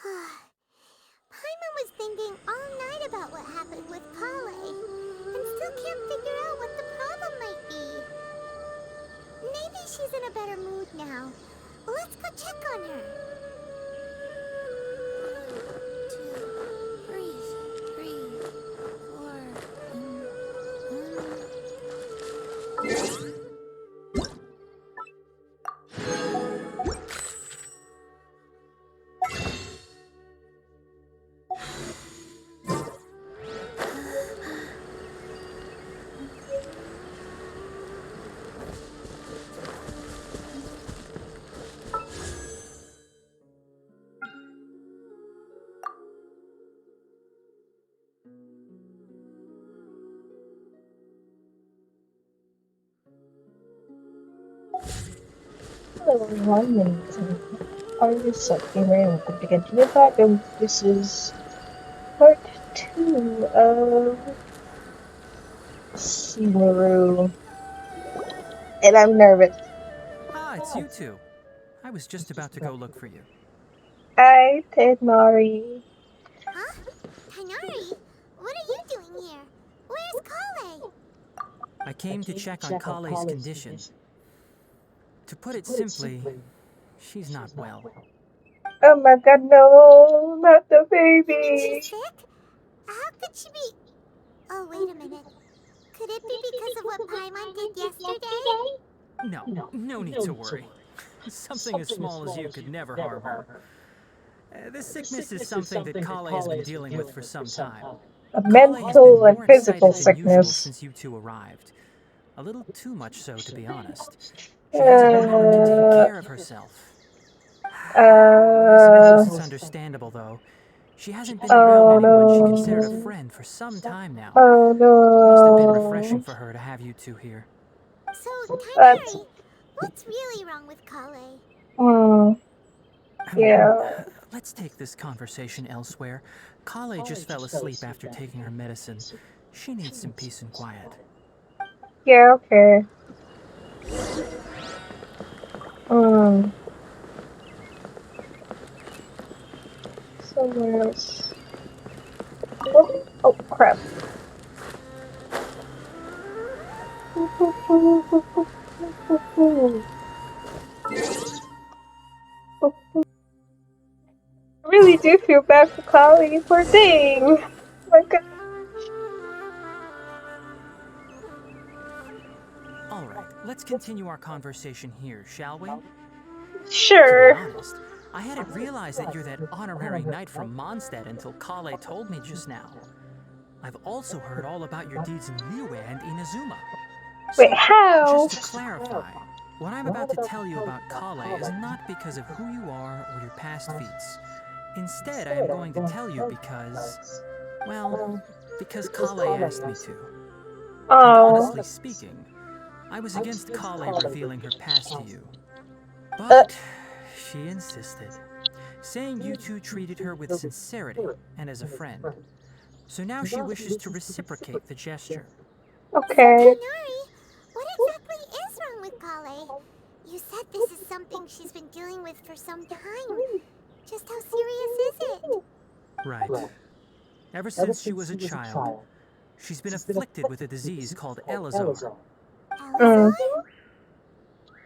Paimon was thinking all night about what happened with Kale, and still can't figure out what the problem might be. Maybe she's in a better mood now. Let's go check on her. 1, 2, breathe, 4, in, 1. Hello everyone, my name is Artist Gamer and welcome to continue that. And this is part 2 of Sumeru. And I'm nervous. Ah, it's you two. I was just about to go look for you. Hi, Tenmari. Huh? Tainari? What are you doing here? Where's Kale? I came to check on Kale's condition. To put it simply, she's not well. Oh my god, no, not the baby. She's sick? How could she be... Oh, wait a minute. Could it be because of what Paimon did yesterday? No need to worry. Something as small as you could never harm her. This sickness is something that Kale has been dealing with for some time. A Kale has mental been and more physical excited than usual sickness. since you two arrived. A little too much so, to be honest. She hasn't been able to take care of herself. I suppose it's understandable, though. She hasn't been around anyone she considered a friend for some time now. Oh no. It must have been refreshing for her to have you two here. So, Tainari, what's really wrong with Kale? Yeah. Let's take this conversation elsewhere. Kale just fell asleep after taking her medicine. She needs some peace and quiet. Yeah, okay. Somewhere else. Oh crap. I really do feel bad for Kali, poor thing. Oh my god. Alright, let's continue our conversation here, shall we? Sure. To be honest, I hadn't realized that you're that honorary knight from Mondstadt until Kale told me just now. I've also heard all about your deeds in Liyue and Inazuma. Wait, how? Just to clarify, what I'm about to tell you about Kale is not because of who you are or your past feats. Instead, I am going to tell you because, well, because Kale asked me to. And honestly speaking, I was against Kale revealing her past to you. But she insisted, saying you two treated her with sincerity and as a friend. So now she wishes to reciprocate the gesture. Okay. Tainari, what exactly is wrong with Kale? You said this is something she's been dealing with for some time. Just how serious is it? Right. Ever since she was a child, she's been afflicted with a disease called Elazar. Elazar?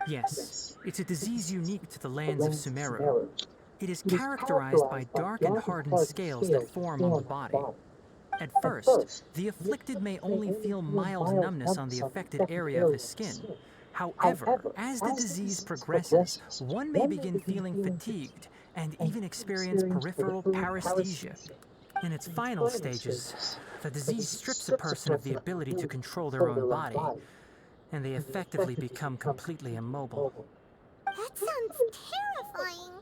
Yes, it's a disease unique to the lands of Sumeru. It is characterized by dark and hardened scales that form on the body. At first, the afflicted may only feel mild numbness on the affected area of the skin. However, as the disease progresses, one may begin feeling fatigued and even experience peripheral paresthesia. In its final stages, the disease strips a person of the ability to control their own body, and they effectively become completely immobile. That sounds terrifying.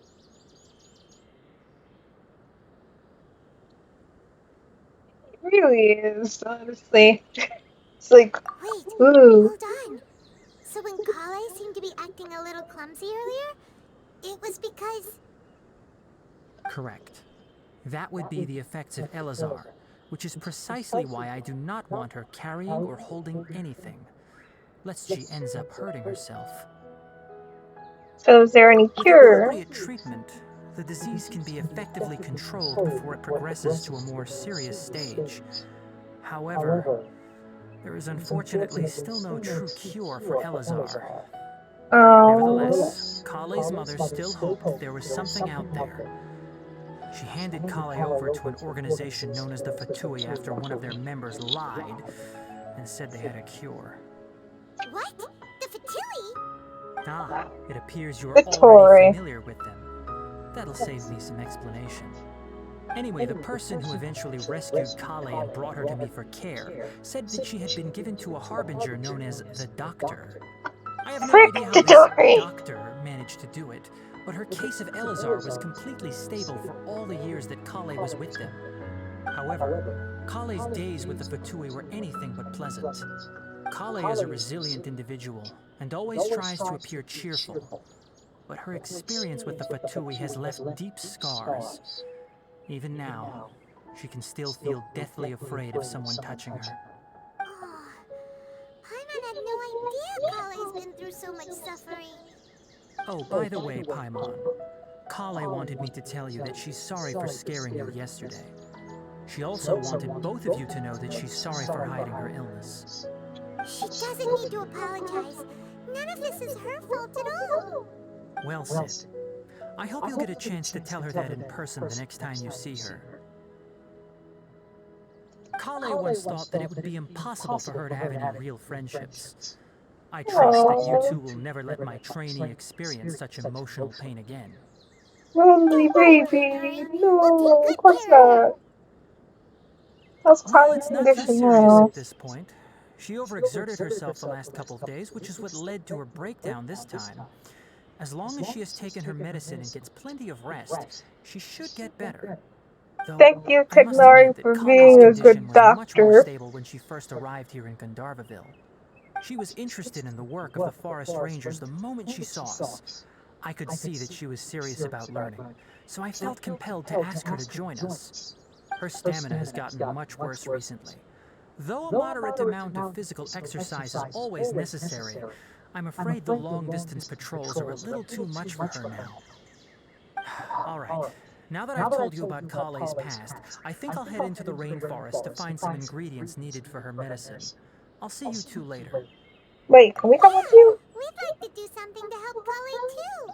It really is, honestly. It's like, Wait, ooh. hold on. So when Kale seemed to be acting a little clumsy earlier, it was because... Correct. That would be the effects of Elazar, which is precisely why I do not want her carrying or holding anything, lest she ends up hurting herself. So is there any With cure? appropriate treatment, the disease can be effectively controlled before it progresses to a more serious stage. However, there is unfortunately still no true cure for Elazar. Oh. Nevertheless, Kale's mother still hoped there was something out there. She handed Kale over to an organization known as the Fatui after one of their members lied and said they had a cure. What? The Fatui? Ah, it appears you're The already Tory. familiar with them. That'll save me some explanation. Anyway, the person who eventually rescued Kale and brought her to me for care said that she had been given to a harbinger known as the Doctor. I have no Frick idea how the this Tory. doctor managed to do it, but her case of Elazar was completely stable for all the years that Kale was with them. However, Kale's days with the Fatui were anything but pleasant. Kale is a resilient individual and always tries to appear cheerful, but her experience with the Fatui has left deep scars. Even now, she can still feel deathly afraid of someone touching her. Oh, Paimon had no idea Kale's been through so much suffering. Oh, by the way, Paimon, Kale wanted me to tell you that she's sorry for scaring you yesterday. She also wanted both of you to know that she's sorry for hiding her illness. She doesn't need to apologize. None of this is her fault at all. Well said. I hope you'll get a chance to tell her that in person the next time you see her. Kale once thought that it would be impossible for her to have any real friendships. I trust that you two will never let my trainee experience such emotional pain again. Lonely baby. No, of course not. That's Well, kind it's of not too condition serious now. at this point. She overexerted herself the last couple of days, which is what led to her breakdown this time. As long as she has taken her medicine and gets plenty of rest, she should get better. Though, Thank you, I must Tignari, admit that for Kale's being a condition good was much more doctor. stable when she first arrived here in Gandharvaville. She was interested in the work of the forest rangers the moment she saw us. I could see that she was serious about learning, so I felt compelled to ask her to join us. Her stamina has gotten much worse recently. Though a moderate amount of physical exercise is always necessary, I'm afraid the long-distance patrols are a little too much for her now. All right, now that I've told you about Kale's past, I think I'll head into the rainforest to find some ingredients needed for her medicine. I'll see you two later. Wait, can we come with you? We'd like to do something to help Kale too.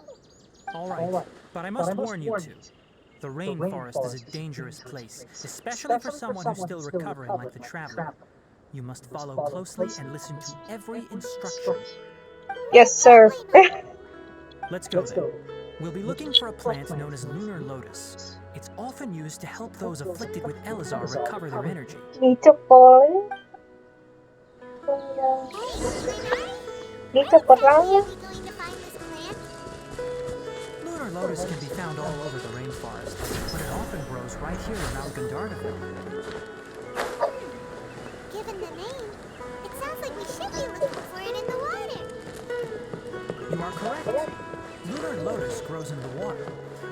All right, but I must warn you two. The rainforest is a dangerous place, especially for someone who's still recovering like the traveler. You must follow closely and listen to every instruction. Yes, sir. Let's go then. We'll be looking for a plant known as lunar lotus. It's often used to help those afflicted with Elazar recover their energy. Beautiful. Hey, Paimon? Beautiful. Where exactly are we going to find this plant? Lunar lotus can be found all over the rainforest, but it often grows right here around Gandharvaville. Given the name, it sounds like we should be looking for it in the water. You are correct. Lunar lotus grows in the water.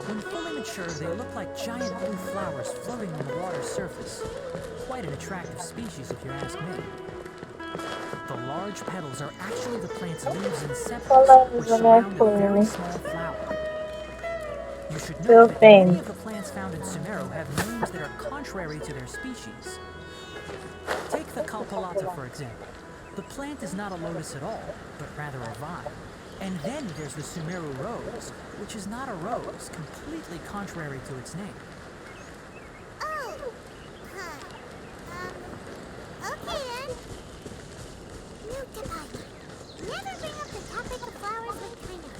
When fully mature, they look like giant blue flowers floating on the water's surface. Quite an attractive species, if you ask me. The large petals are actually the plant's leaves and sepals, which surround a very small flower. You should know that many of the plants found in Sumeru have names that are contrary to their species. Take the kalpalata, for example. The plant is not a lotus at all, but rather a vine. And then there's the Sumeru rose, which is not a rose, completely contrary to its name. Oh, okay then. Note to Paimon. Never bring up the topic of flowers with Kaina.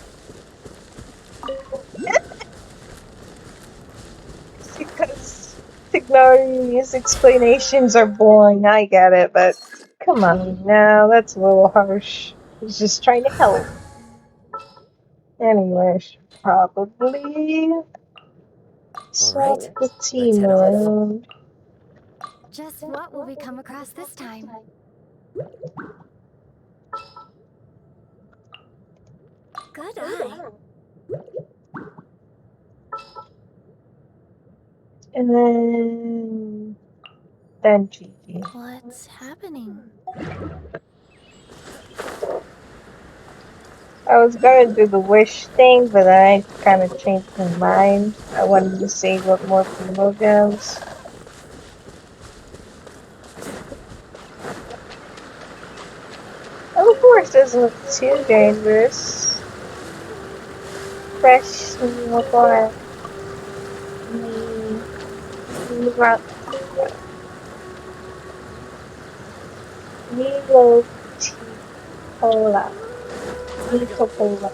Because Tignari's explanations are boring, I get it, but come on now, that's a little harsh. He's just trying to help. Anyway, I should probably swap right, the let's team head off. around. Just what will we come across this time? Good eye. And then Gigi. What's happening? I was gonna do the wish thing, but I kind of changed my mind. I wanted to save up more primo gems. Of course, doesn't look too dangerous. Fresh milk water. Milo Cola. Milo Cola.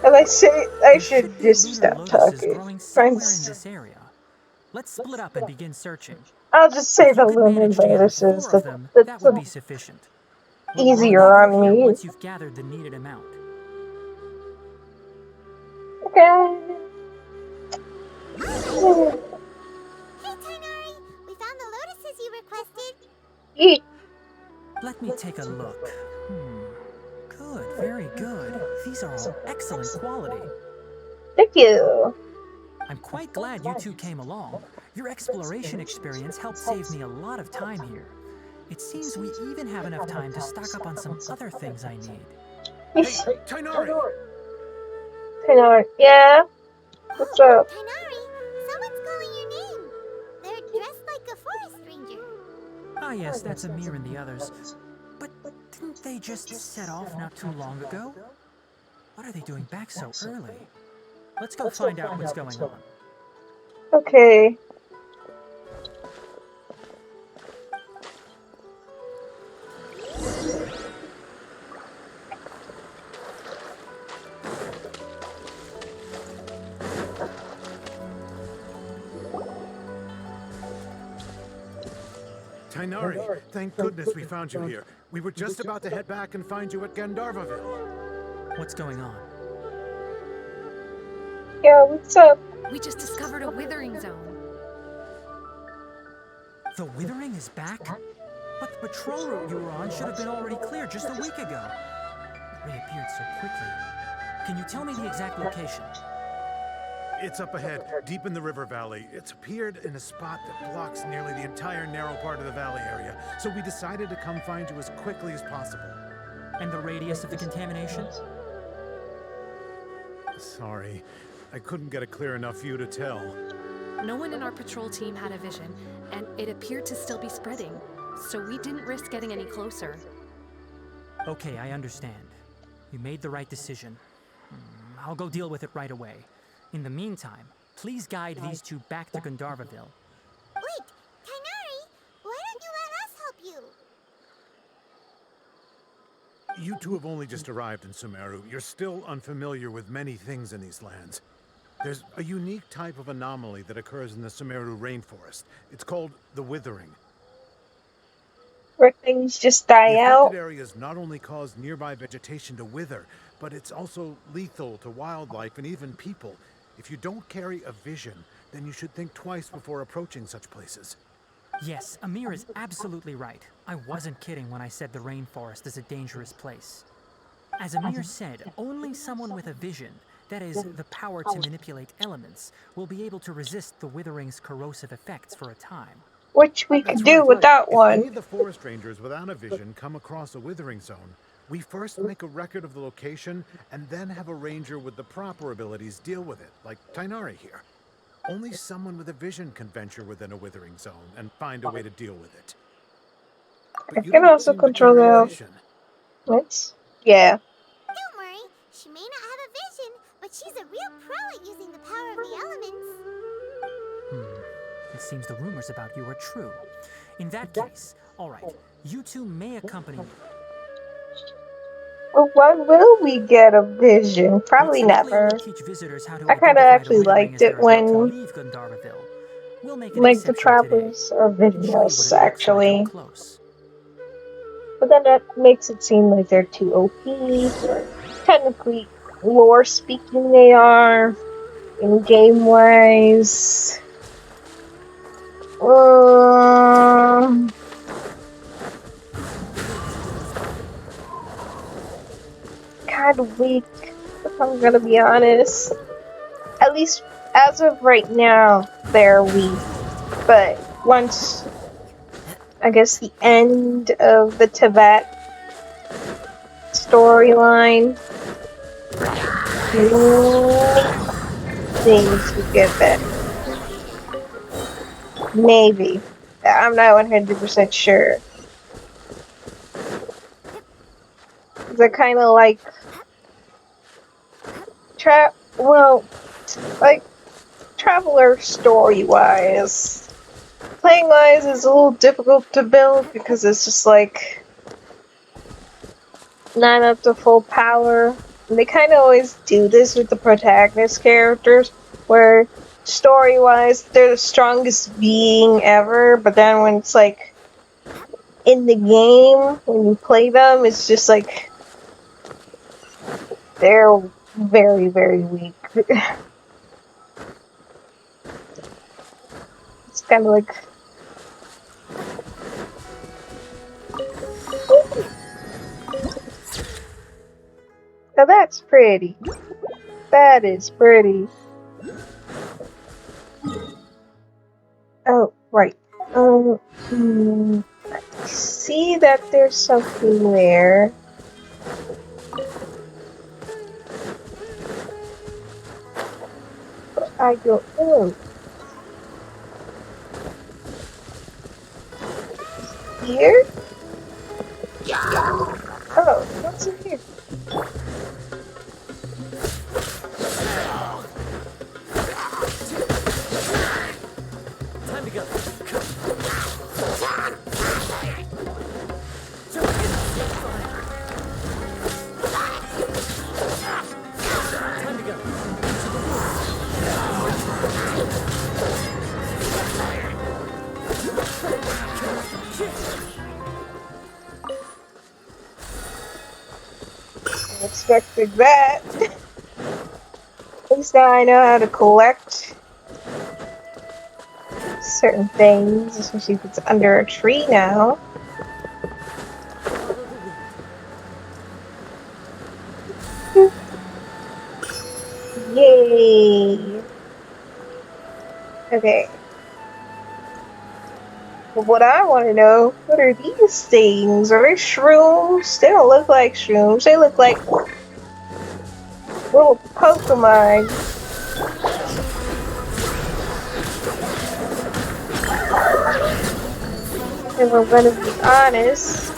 And I say I There should should be just lunar stop lotuses talking. growing somewhere in Friends, this area. Let's split up and begin searching. I'll just say If you the could lunar manage to gather lotuses. 4 of them, that That's would be sufficient. We'll easier leave you on here me. once you've gathered the needed amount. Okay. Hey, Tainari! We found the lotuses you requested. Yeet. Let me take a look. Good, very good. These are all excellent quality. Thank you. I'm quite glad you two came along. Your exploration experience helped save me a lot of time here. It seems we even have enough time to stock up on some other things I need. Hey, Tainari! Tainari. Yeah? What's up? Tainari, someone's calling your name. They're dressed like a forest ranger. Ah yes, that's Amir and the others. But didn't they just set off not too long ago? What are they doing back so early? Let's go find out what's going on. Okay. Tainari, thank goodness we found you here. We were just about to head back and find you at Gandharvaville. What's going on? Yeah, what's up? We just discovered a withering zone. The Withering is back? But the patrol route you were on should have been already clear just a week ago. It reappeared so quickly. Can you tell me the exact location? It's up ahead, deep in the river valley. It's appeared in a spot that blocks nearly the entire narrow part of the valley area, so we decided to come find you as quickly as possible. And the radius of the contamination? Sorry, I couldn't get a clear enough view to tell. No one in our patrol team had a vision, and it appeared to still be spreading, so we didn't risk getting any closer. Okay, I understand. You made the right decision. I'll go deal with it right away. In the meantime, please guide these two back to Gandharvaville. Wait, Tainari, why don't you let us help you? You two have only just arrived in Sumeru. You're still unfamiliar with many things in these lands. There's a unique type of anomaly that occurs in the Sumeru rainforest. It's called the Withering. Where things just The die out? affected areas not only cause nearby vegetation to wither, but it's also lethal to wildlife and even people. If you don't carry a vision, then you should think twice before approaching such places. Yes, Amir is absolutely right. I wasn't kidding when I said the rainforest is a dangerous place. As Amir said, only someone with a vision, that is, the power to manipulate elements, will be able to resist the Withering's corrosive effects for a time. Which we That's could do right. without If one. any of the forest rangers without a vision come across a withering zone, we first make a record of the location and then have a ranger with the proper abilities deal with it, like Tainari here. Only someone with a vision can venture within a withering zone and find a way to deal with it. I But you can don't also seem to control carry a the vision. Let's. Yeah. Don't worry, she may not have a vision, but she's a real pro at using the power of the elements. It seems the rumors about you are true. In that case, all right, you two may accompany me. Well, when will we get a vision? Probably We typically never. only teach visitors how to I kind of identify the actually Withering liked as it they're about to when, leave Gandharvaville. We'll make an like, the exception today. travelers are I can show you what visionless, it looks like actually. up close. But then that makes it seem like they're too OP. Technically, lore speaking, they are. In game wise. Kind of weak, if I'm gonna be honest. At least as of right now, they're weak. But once, I guess, the end of the Tibet storyline. Things would get better. Maybe. I'm not 100% sure. They're kind of like like Traveler story-wise. Playing-wise is a little difficult to build because it's just like not up to full power. And they kind of always do this with the protagonist characters, where story-wise they're the strongest being ever, but then when it's like in the game, when you play them, it's just like they're very, very weak. It's kind of like... Now that's pretty. That is pretty. Oh, right. I see that there's something there. But I don't know. Here? Oh, what's in here? Time to go. Time to go. I expected that. At least now I know how to collect certain things, especially if it's under a tree now. Yay! Okay. But what I want to know, what are these things? Are they shrooms? They don't look like shrooms. They look like little Pokemon. If I'm gonna be honest.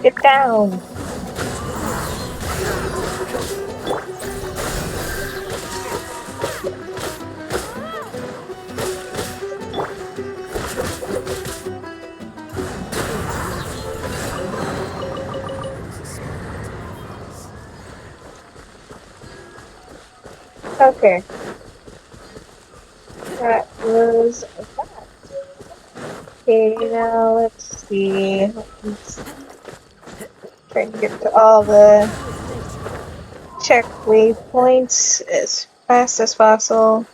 Get down. Okay. That was that. Okay, now let's see. Let's try to get to all the check waypoints as fast as possible.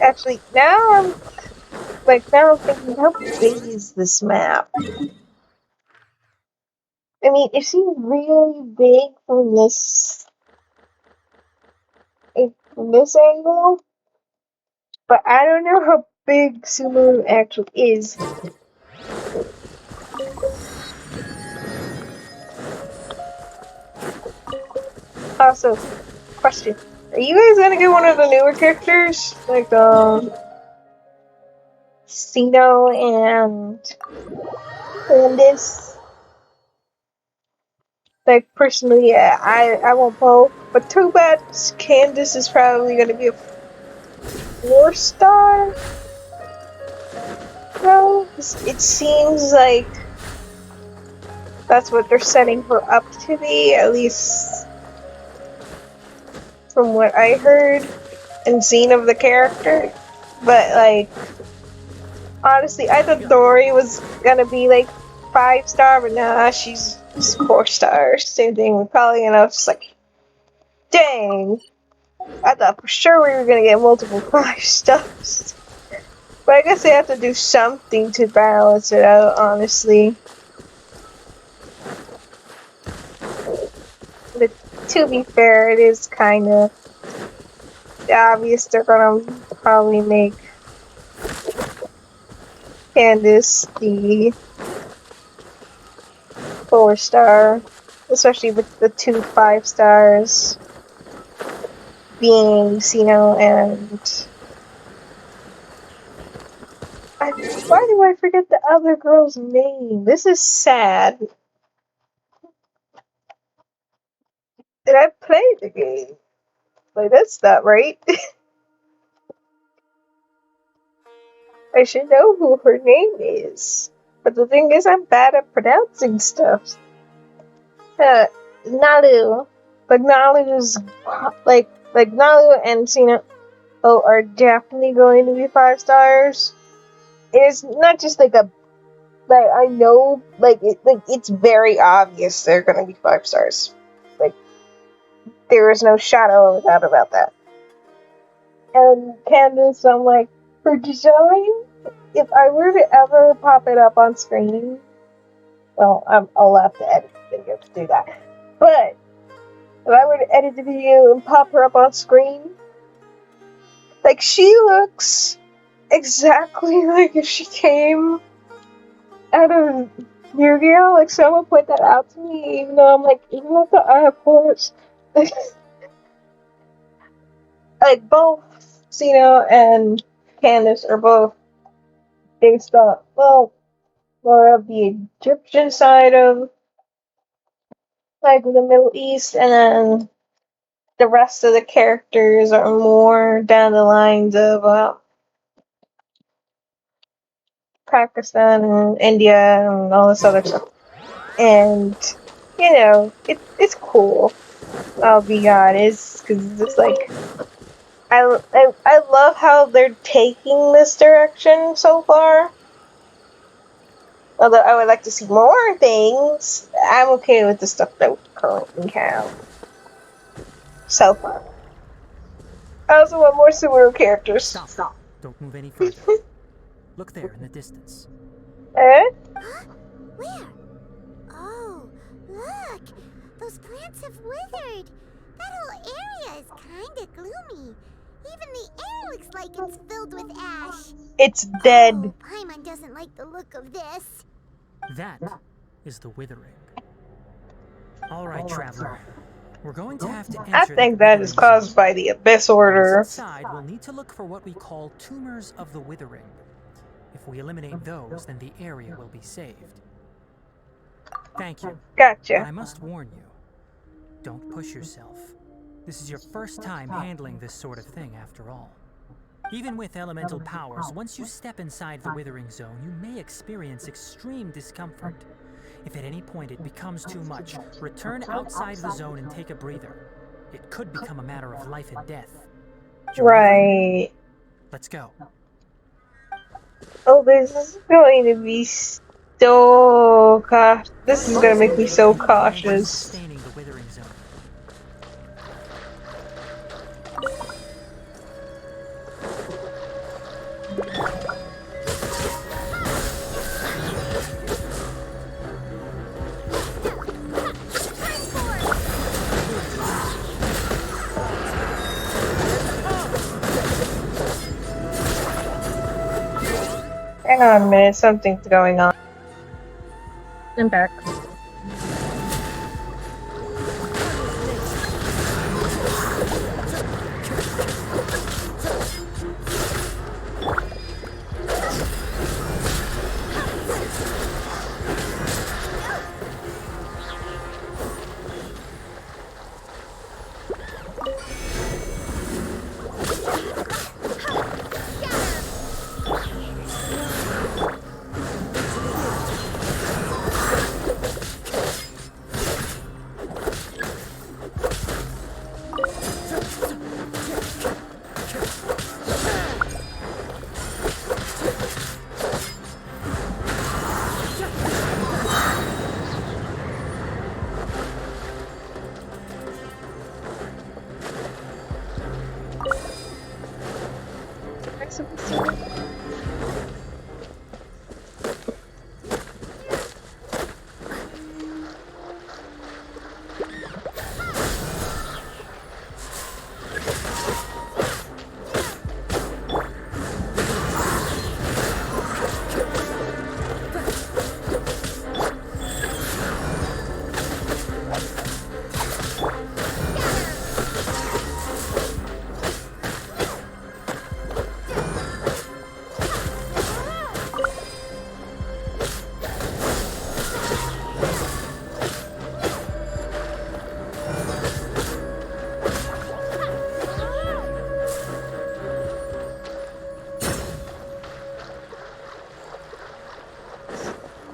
Actually, now I'm thinking, how big is this map? I mean, it seems really big from this angle, but I don't know how big Sumeru actually is. Also, question: are you guys gonna get one of the newer characters, like Cino and Candice? Like personally, I want both, but too bad Candice is probably gonna be a 4-star. No, it seems like that's what they're setting her up to be, at least from what I heard and seen of the character. But like, honestly, I thought Dory was gonna be like 5-star, but nah, she's 4-star. Same thing with Polly, and I was just like, dang. I thought for sure we were gonna get multiple 5-stars. But I guess they have to do something to balance it out, honestly. But to be fair, it is kind of obvious they're gonna probably make Candace the 4-star, especially with the 2 5-stars being Xeno and why do I forget the other girl's name? This is sad. Did I play the game? Like, that's not right. I should know who her name is. But the thing is, I'm bad at pronouncing stuff. Nalu. Like, Nalu's, like Nalu and Xeno are definitely going to be 5 stars. It's not just like a, like, I know, it's very obvious they're gonna be 5 stars. Like, there is no shadow of a doubt about that. And Candace, I'm like, her design, if I were to ever pop it up on screen, well, I'll have to edit the video to do that. But if I were to edit the video and pop her up on screen, like, she looks exactly like if she came out of Yu-Gi-Oh! Like, someone point that out to me, even though I'm like, even with the Eye of Horus, like, both Xeno and Candace are both based on, well, more of the Egyptian side of, like, the Middle East, and then the rest of the characters are more down the lines of, Pakistan and India and all this other stuff. And, you know, it's cool. I'll be honest, because it's just like, I love how they're taking this direction so far. Although I would like to see more things, I'm okay with the stuff that we currently have so far. I also want more Sumeru characters. Stop. Don't move any further. Look there in the distance. Eh? Huh? Where? Oh, look! Those plants have withered. That whole area is kinda gloomy. Even the air looks like it's filled with ash. It's dead. Oh, Paimon doesn't like the look of this. That is the withering. All right, traveler. We're going to have to enter I think that is caused by the Abyss Order. Once inside, we'll need to look for what we call tumors of the withering. If we eliminate those, then the area will be saved. Thank you. Gotcha. But I must warn you, don't push yourself. This is your first time handling this sort of thing, after all. Even with elemental powers, once you step inside the withering zone, you may experience extreme discomfort. If at any point it becomes too much, return outside the zone and take a breather. It could become a matter of life and death. Right. Let's go. Oh, this is going to be so cautious. This is going to make me so cautious. Sustaining the withering zone. Hang on a minute, something's going on. I'm back.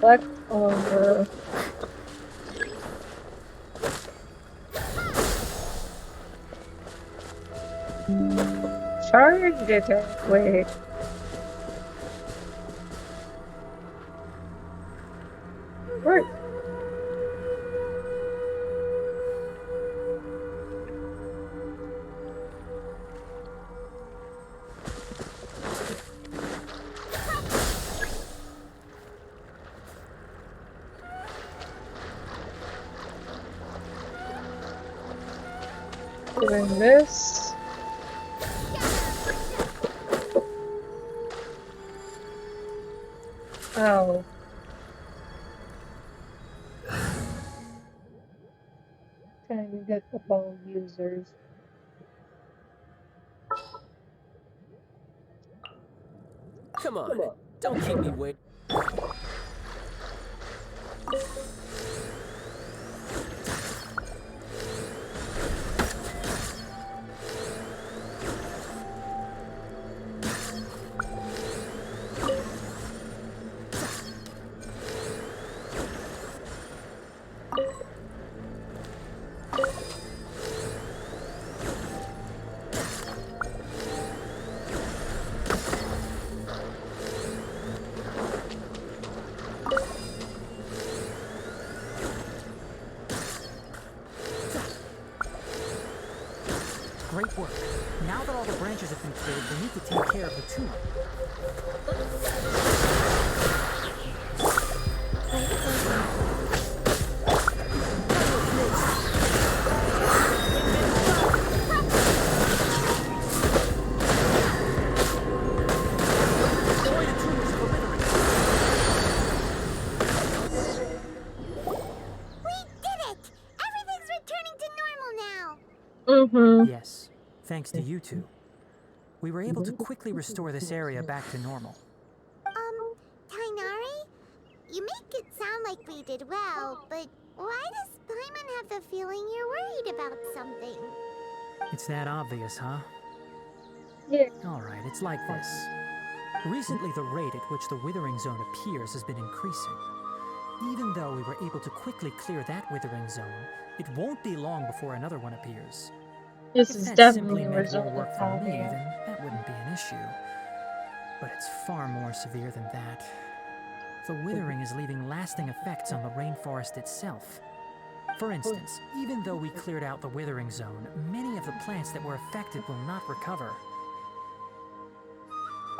reflect over. Charge attack, wait. Where? Doing this. Oh. Trying to get the ball users. Come on, don't keep me waiting. Great work. Now that all the branches have been cleared, we need to take care of the tumor. Destroy the tumors of the withering. We did it! Everything's returning to normal now. Mm-hmm. Yes, thanks to you two. We were able to quickly restore this area back to normal. Tainari? You make it sound like we did well, but why does Paimon have the feeling you're worried about something? It's that obvious, huh? Yeah. Alright, it's like this. Recently, the rate at which the withering zone appears has been increasing. Even though we were able to quickly clear that withering zone, it won't be long before another one appears. This If is that definitely simply a meant result more of work for me, Talia. then that wouldn't be an issue. But it's far more severe than that. The withering is leaving lasting effects on the rainforest itself. For instance, even though we cleared out the withering zone, many of the plants that were affected will not recover.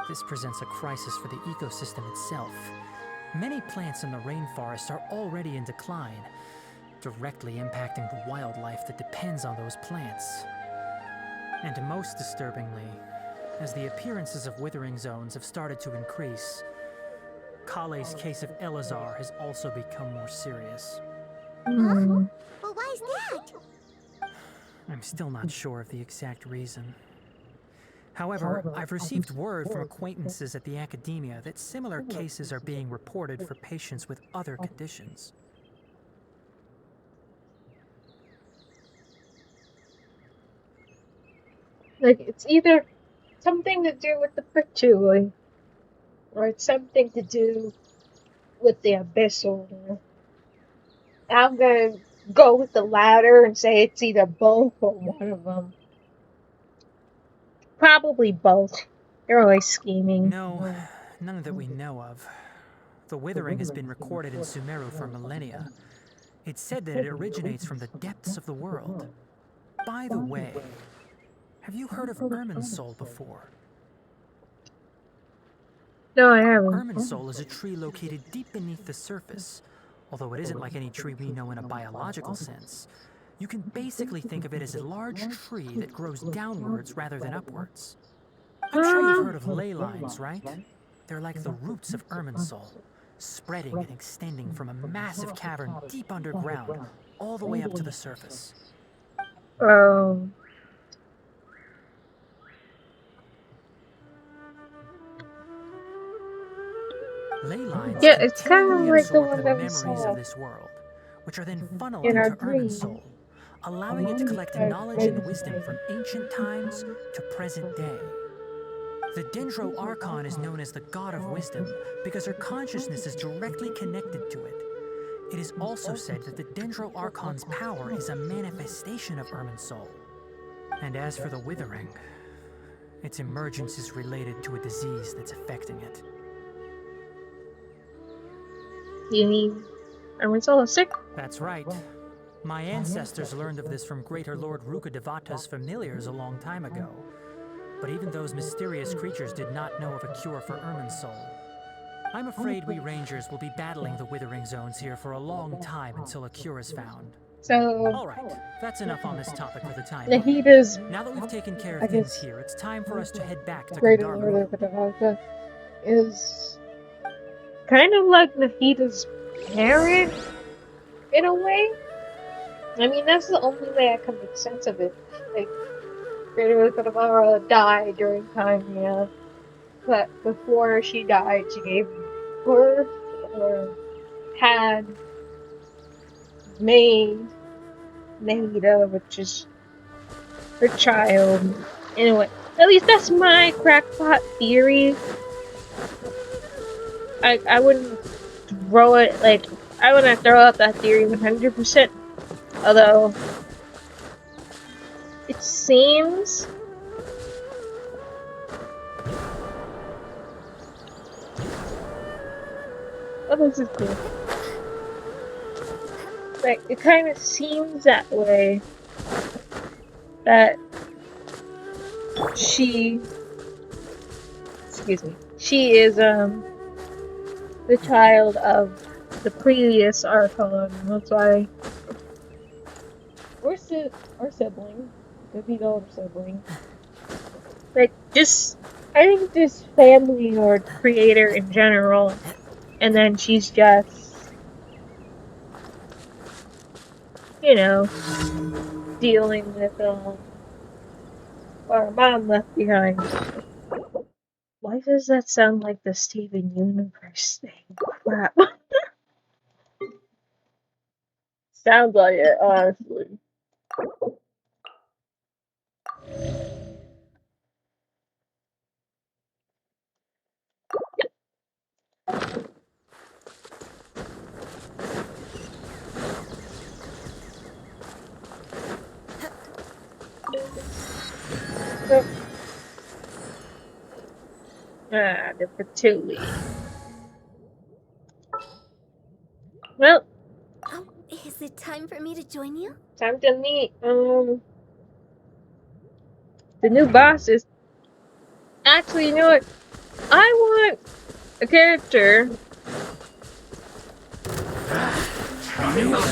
This presents a crisis for the ecosystem itself. Many plants in the rainforest are already in decline, directly impacting the wildlife that depends on those plants. And most disturbingly, as the appearances of withering zones have started to increase, Kale's case of Elazar has also become more serious. Hmm. Well, why's that? I'm still not sure of the exact reason. However, I've received word from acquaintances at the academia that similar cases are being reported for patients with other conditions. Like, it's either something to do with the patchouli, or it's something to do with the abyssal. I'm gonna go with the latter and say it's either both or one of them. Probably both. They're always scheming. No, none that we know of. The withering has been recorded in Sumeru for millennia. It's said that it originates from the depths of the world. By the way, have you heard of Irminsul before? No, I haven't. Irminsul is a tree located deep beneath the surface, although it isn't like any tree we know in a biological sense. You can basically think of it as a large tree that grows downwards rather than upwards. I'm sure you've heard of ley lines, right? They're like the roots of Irminsul, spreading and extending from a massive cavern deep underground, all the way up to the surface. Oh. Ley lines Yeah, it's kind of continually like the absorb one the that we memories saw of this world, which are then funneled in our into dream. Irminsul, allowing it to collect knowledge and wisdom from ancient times to present day. The Dendro Archon is known as the God of Wisdom because her consciousness is directly connected to it. It is also said that the Dendro Archon's power is a manifestation of Irminsul. And as for the Withering, its emergence is related to a disease that's affecting it. You mean Irminsul is sick? That's right. My ancestors learned of this from Greater Lord Rukkhadevata's familiars a long time ago. But even those mysterious creatures did not know of a cure for Irminsul. I'm afraid we Rangers will be battling the Withering Zones here for a long time until a cure is found. So, Alright, that's enough on this topic for the time the being. heat is Now that we've taken care I of things guess here, it's time for us to head back to Greater Lord Gandharma. of the Devata is kind of like Nahita's parent in a way. I mean, that's the only way I can make sense of it. Like, Greater Lord of the Devata died during time, yeah. But before she died, she gave birth or had made Nahida, which is her child. Anyway, at least that's my crackpot theory. I wouldn't throw it, like, I wouldn't throw out that theory 100%. Although, it seems oh, this is cool. Like, it kind of seems that way. That she is, the child of the previous Archon. That's why. Or sibling. Could be the older sibling. Like, just, I think just family or creator in general. And then she's just, you know, dealing with, what her mom left behind. Why does that sound like the Steven Universe thing? Crap. Sounds like it, honestly. The patchouli. Well, Oh, is it time for me to join you? time to meet, the new bosses. Actually, you know what? I want a character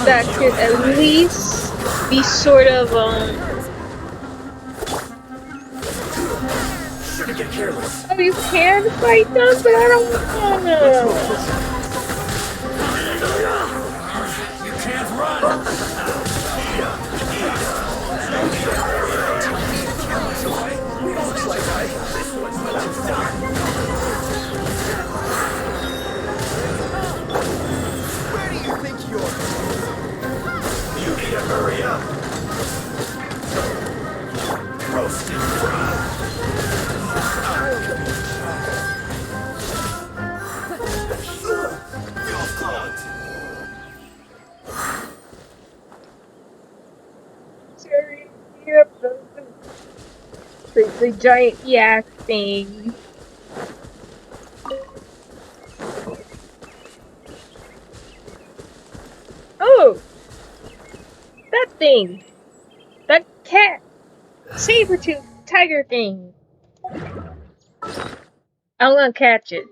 that could at least be sort of, oh, you can fight them, but I don't wanna. You can't run! Where do you think you're going? You need to hurry up! Roasted fried! Sorry, yep, the giant yak thing. Oh! That thing! That cat! Saber-tooth tiger thing! I'm gonna catch it.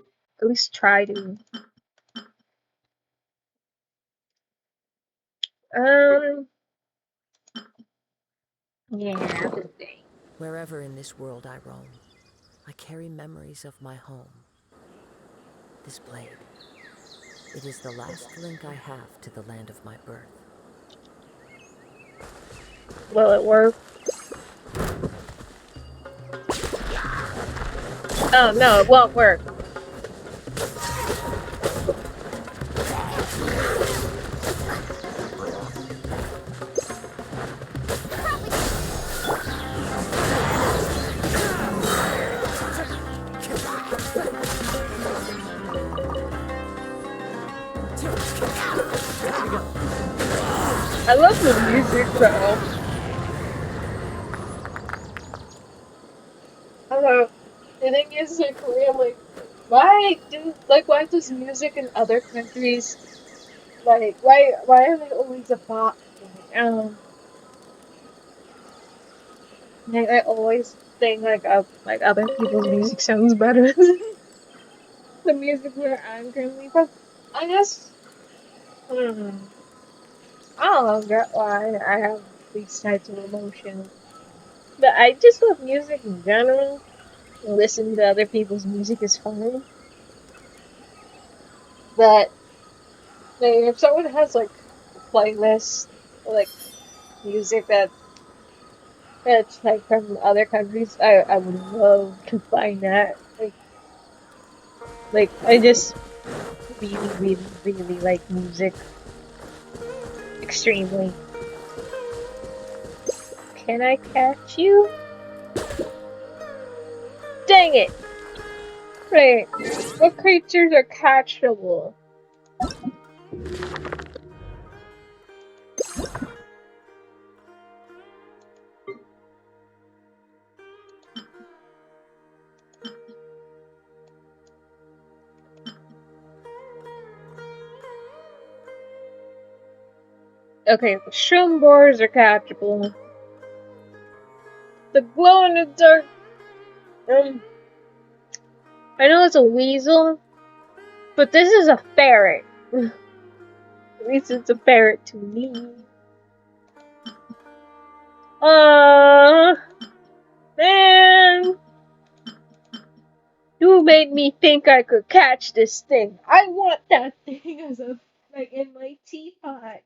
At least try to. Yeah, this thing. Wherever in this world I roam, I carry memories of my home. This blade, it is the last link I have to the land of my birth. Will it work? Oh no, it won't work. I love the music though. I don't know. The thing is, in Korea, I'm like, why does music in other countries, like, why are they always a pop thing? Like, I always think, like other people's music sounds better than the music where I'm currently from. I guess, hmm, I don't know why I have these types of emotions. But I just love music in general. Listening to other people's music is fine. But like, if someone has like a playlist or like music that's like from other countries, I would love to find that. Like I just really like music extremely. Can I catch you? Dang it! Right. What creatures are catchable? Okay, the shroom boars are catchable. The glow in the dark. I know it's a weasel, but this is a ferret. At least it's a ferret to me. Man, you made me think I could catch this thing. I want that thing as a like in my teapot.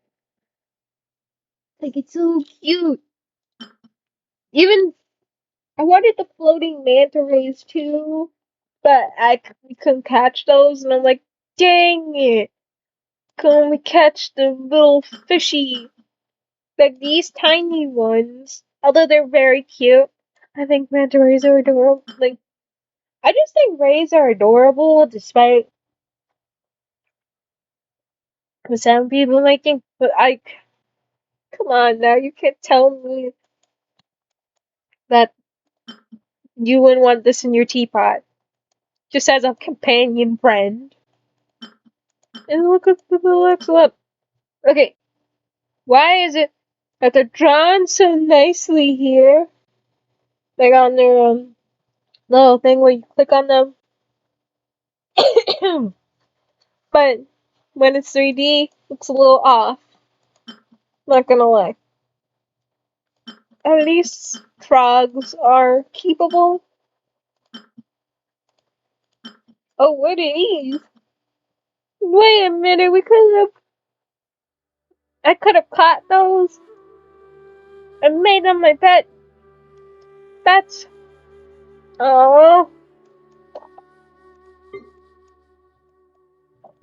Like it's so cute. Even I wanted the floating manta rays too, but we couldn't catch those, and I'm like, dang it! Can only catch the little fishy, like these tiny ones. Although they're very cute, I think manta rays are adorable. Like I just think rays are adorable, despite some people might think. But come on now, you can't tell me that you wouldn't want this in your teapot, just as a companion friend. And look at the little up. Okay, why is it that they're drawn so nicely here? Like on their little thing where you click on them. But when it's 3D, it looks a little off. Not gonna lie. At least frogs are keepable. Oh, what are these? Wait a minute, I could have caught those and made them my pet. That's, oh,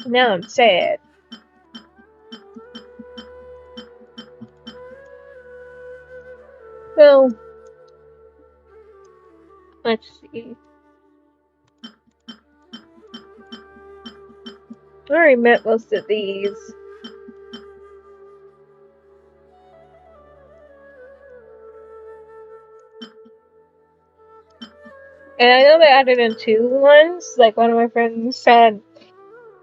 now I'm sad. So, let's see. I already met most of these. And I know they added in two ones. Like one of my friends said,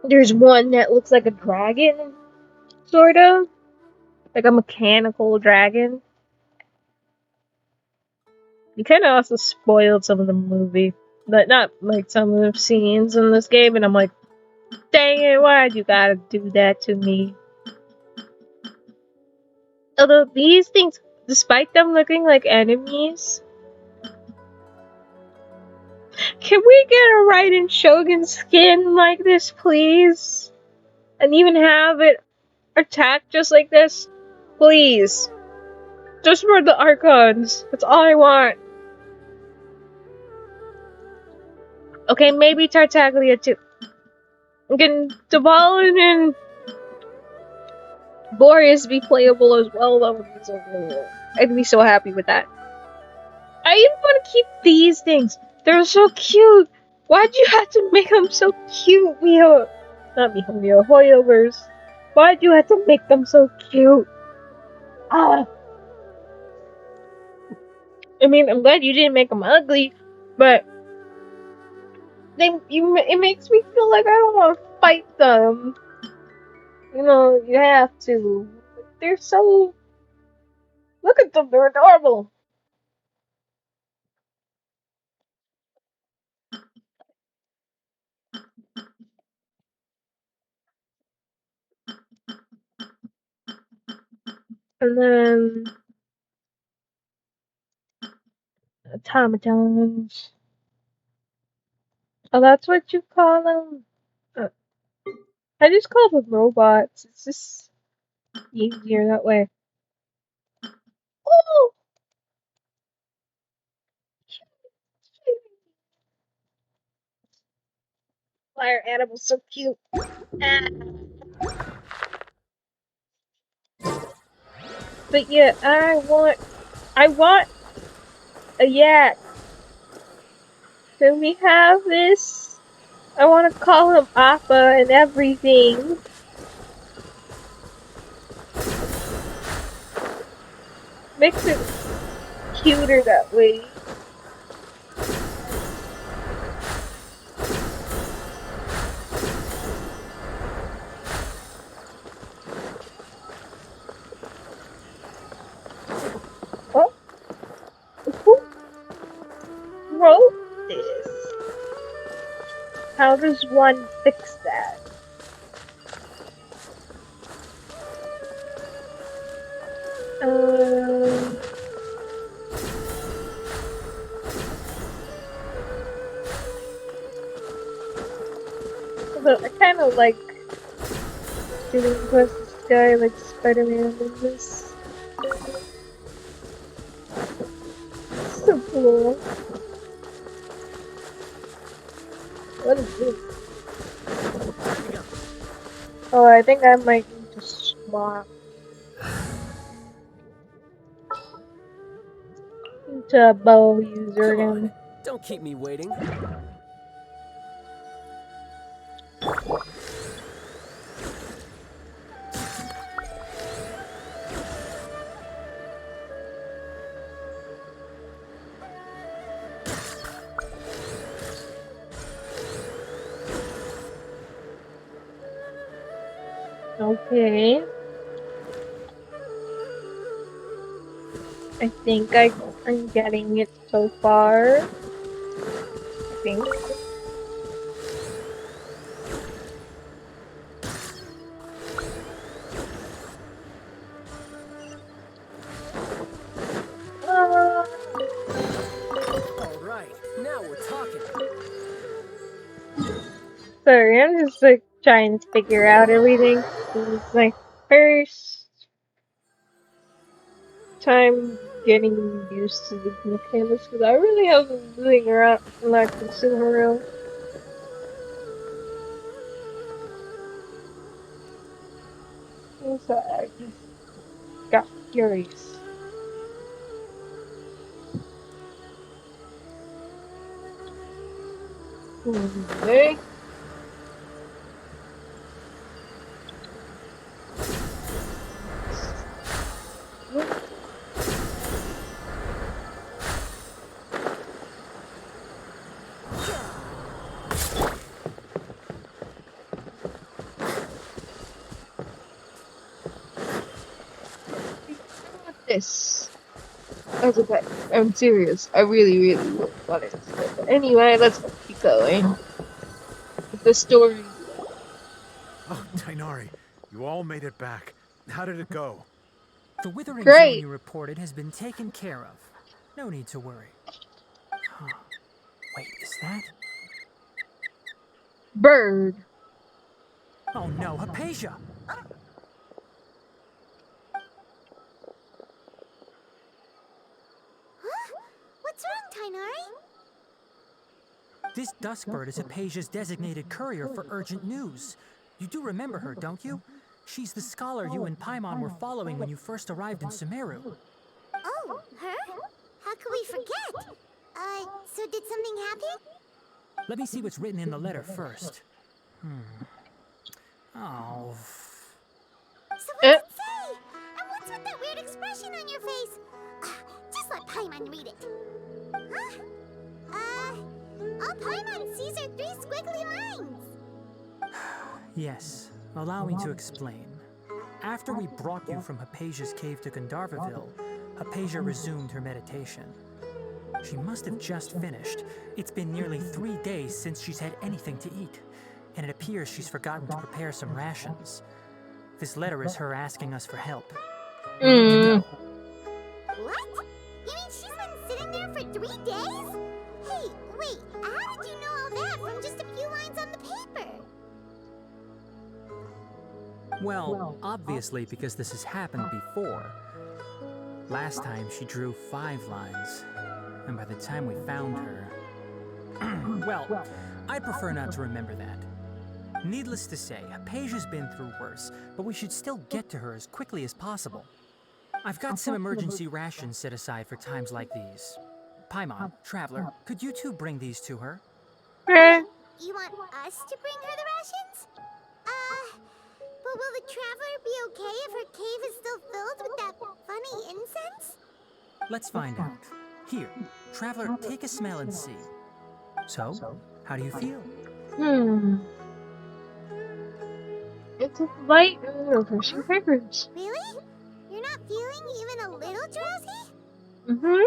there's one that looks like a dragon, sort of. Like a mechanical dragon. You kind of also spoiled some of the movie. But not like some of the scenes in this game. And I'm like, dang it, why'd you gotta do that to me? Although these things, despite them looking like enemies, can we get a Raiden Shogun skin like this, please? And even have it attack just like this? Please. Just for the Archons. That's all I want. Okay, maybe Tartaglia too. Can Dvalin and Boreas be playable as well? That would be so cool. I'd be so happy with that. I even want to keep these things. They're so cute. Why'd you have to make them so cute, Miho? Not Miho, Hoyoverse. Why'd you have to make them so cute? Ah, I mean, I'm glad you didn't make them ugly, but it makes me feel like I don't want to fight them. You know, you have to. They're so. Look at them, they're adorable. And then automatons. Oh, that's what you call them? Uh, I just call them robots. It's just easier that way. Oh! Fire animals so cute. Ah. But yeah, I want a yak. Can we have this? I want to call him Appa and everything. Makes it cuter that way. Oh, who wrote this? How does one fix that? Um, I kind of like shooting across the sky like Spider-Man in this. So cool. What is this? Oh, I think I might need to swap into a bow user Come on, again. don't keep me waiting. Okay. I think I'm getting it so far. I think. Uh, All right, now we're talking. Sorry, I'm just like trying to figure out everything. This is my first time getting used to the mechanics because I really haven't been moving around like the Sumeru. So I just got curious. Okay. This as a pet. I'm serious. I really, really would want it. But anyway, let's keep going with the story. Oh, Tainari, you all made it back. How did it go? The withering zone Great you reported has been taken care of. No need to worry. Huh. Wait, is that? bird. Oh no, Hypatia! Huh? What's wrong, Tainari? This duskbird is Hypatia's designated courier for urgent news. You do remember her, don't you? She's the scholar you and Paimon were following when you first arrived in Sumeru. Oh, her? How could we forget? So did something happen? Let me see what's written in the letter first. Oh. So Uh, what's it say? And what's with that weird expression? expression on your face. Just let Paimon read it. Huh? All Paimon sees are 3 squiggly lines. Yes, allow me to explain. After we brought you from Hypatia's cave to Gandharvaville, Hypatia resumed her meditation. She must have just finished. It's been nearly 3 days since she's had anything to eat, and it appears she's forgotten to prepare some rations. This letter is her asking us for help. We need to go. What? You mean she's been sitting there for 3 days? Hey, wait, how did you know all that from just a few lines on the paper? Well, obviously because this has happened before. Last time she drew 5 lines, and by the time we found her... well, I'd prefer not to remember that. Needless to say, Hypatia's been through worse, but we should still get to her as quickly as possible. I've got some emergency rations set aside for times like these. Paimon, Traveler, could you two bring these to her? You want us to bring her the rations? But will the Traveler be okay if her cave is still filled with that funny incense? Let's find out. Here, Traveler, take a smell and see. So, how do you feel? It's a light and refreshing fragrance. Really? You're not feeling even a little drowsy? Mm-hmm.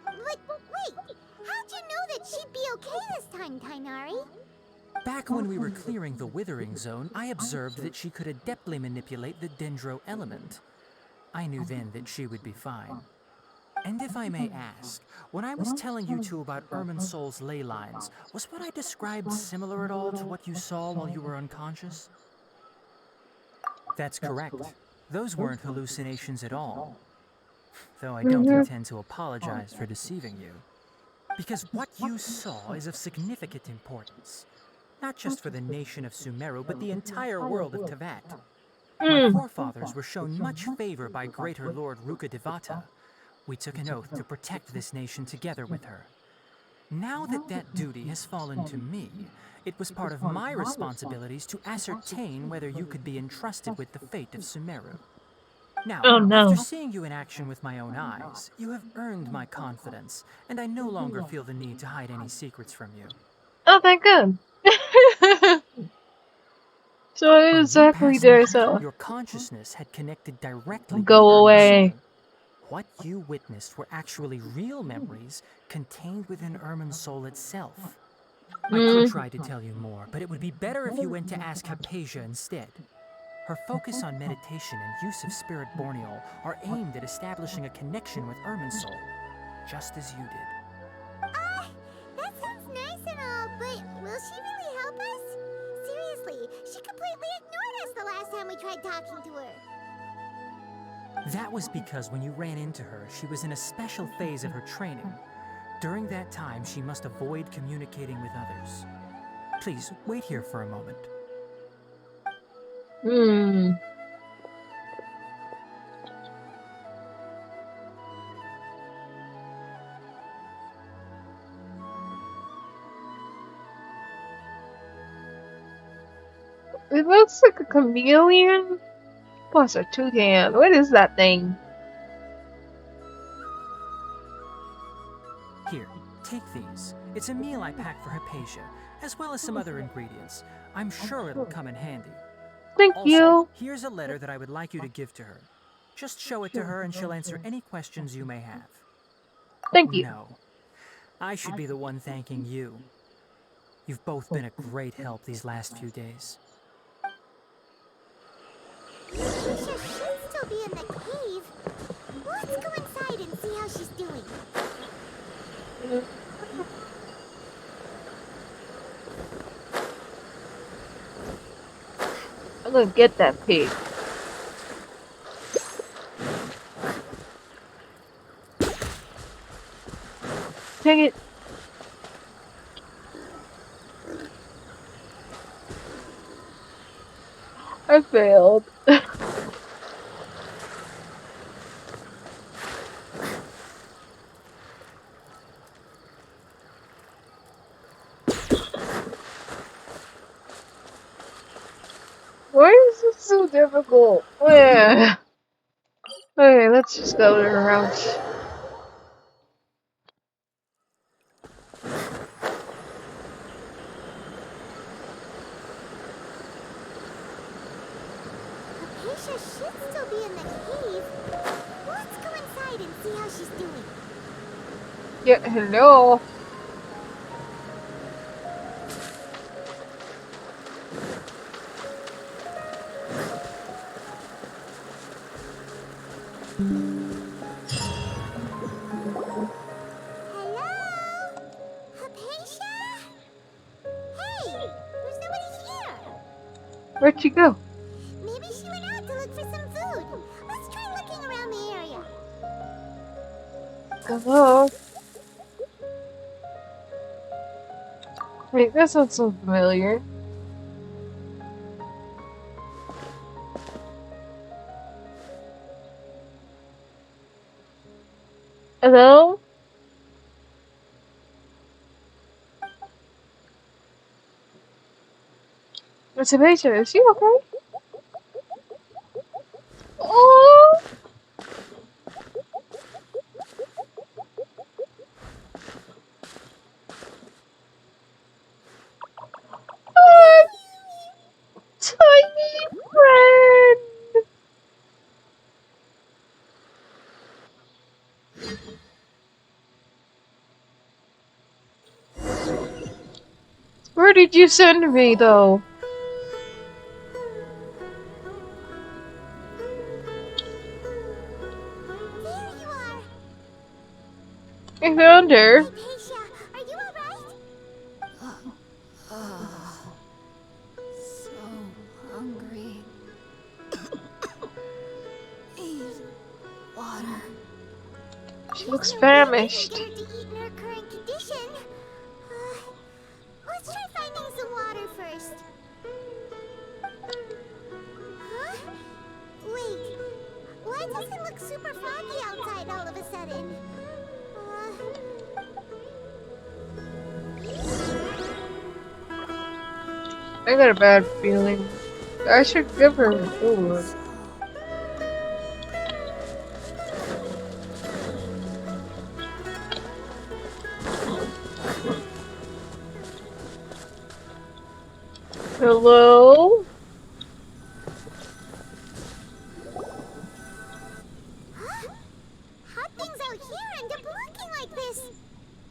But wait, how'd you know that she'd be okay this time, Tainari? Back when we were clearing the Withering Zone, I observed that she could adeptly manipulate the Dendro element. I knew then that she would be fine. And if I may ask, when I was telling you two about Irminsul's ley lines, was what I described similar at all to what you saw while you were unconscious? That's correct. Those weren't hallucinations at all. Though I don't intend to apologize for deceiving you. Because what you saw is of significant importance. Not just for the nation of Sumeru, but the entire world of Tevat. My forefathers were shown much favor by Greater Lord Rukkhadevata. We took an oath to protect this nation together with her. Now that that duty has fallen to me, it was part of my responsibilities to ascertain whether you could be entrusted with the fate of Sumeru. Now, after seeing you in action with my own eyes, you have earned my confidence, and I no longer feel the need to hide any secrets from you. Oh, thank God. So exactly there's a... Your consciousness had connected directly Go with away. What you witnessed were actually real memories contained within Irminsul itself. I could try to tell you more, but it would be better if you went to ask Hypatia instead. Her focus on meditation and use of Spirit Borneol are aimed at establishing a connection with Irminsul, just as you did. That sounds nice and all, but will she really help us? Seriously, she completely ignored us the last time we tried talking to her. That was because when you ran into her, she was in a special phase of her training. During that time, she must avoid communicating with others. Please, wait here for a moment. It looks like a chameleon plus a toucan. What is that thing? Here, take these. It's a meal I packed for Hypatia, as well as some other ingredients. I'm sure it'll come in handy. Thank you. Here's a letter that I would like you to give to her. Just show it to her and she'll answer any questions you may have. Thank you. No, I should be the one thanking you. You've both been a great help these last few days. She should still be in the cave. Let's go inside and see how she's doing. I'm gonna get that pig. Dang it. I failed. Why is this so difficult? Okay, let's Let's just go to her house. Acacia should still be in the cave. Let's go inside and see how she's doing. Yeah, hello. Hello? Acacia? Hey, there's nobody here. Where'd she go? Maybe she went out to look for some food. Let's try looking around the area. Hello? Wait, that sounds so familiar. Hello? What's the picture? Is she okay? Oh! Oh, tiny friend! Where did you send me, though? There you are. I found her. Acacia, are you alright? So hungry. Need water. She looks There's no way we famished. can get her to eat in her current condition. Let's try finding some water first. Huh? Wait. Why does it look super foggy outside all of a sudden? I got a bad feeling. I should give her food. Hello? Huh? How'd things out here end up looking like this?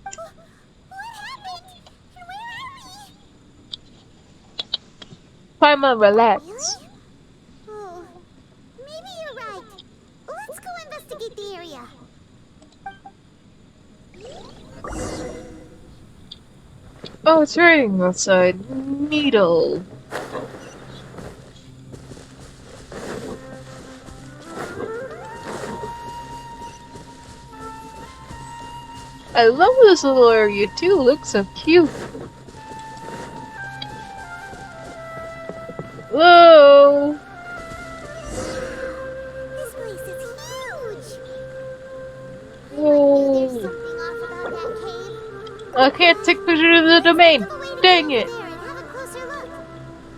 What happened? And where are we? Paimon, relax. Really? Oh, maybe you're right. Let's go investigate the area. Oh, it's raining outside. Needle. I love this little area too. Looks so cute. Whoa! This place is huge. I knew Whoa! there's something off about that cave. I can't take pictures of the domain. Let's go away Dang over it! there and have a closer look.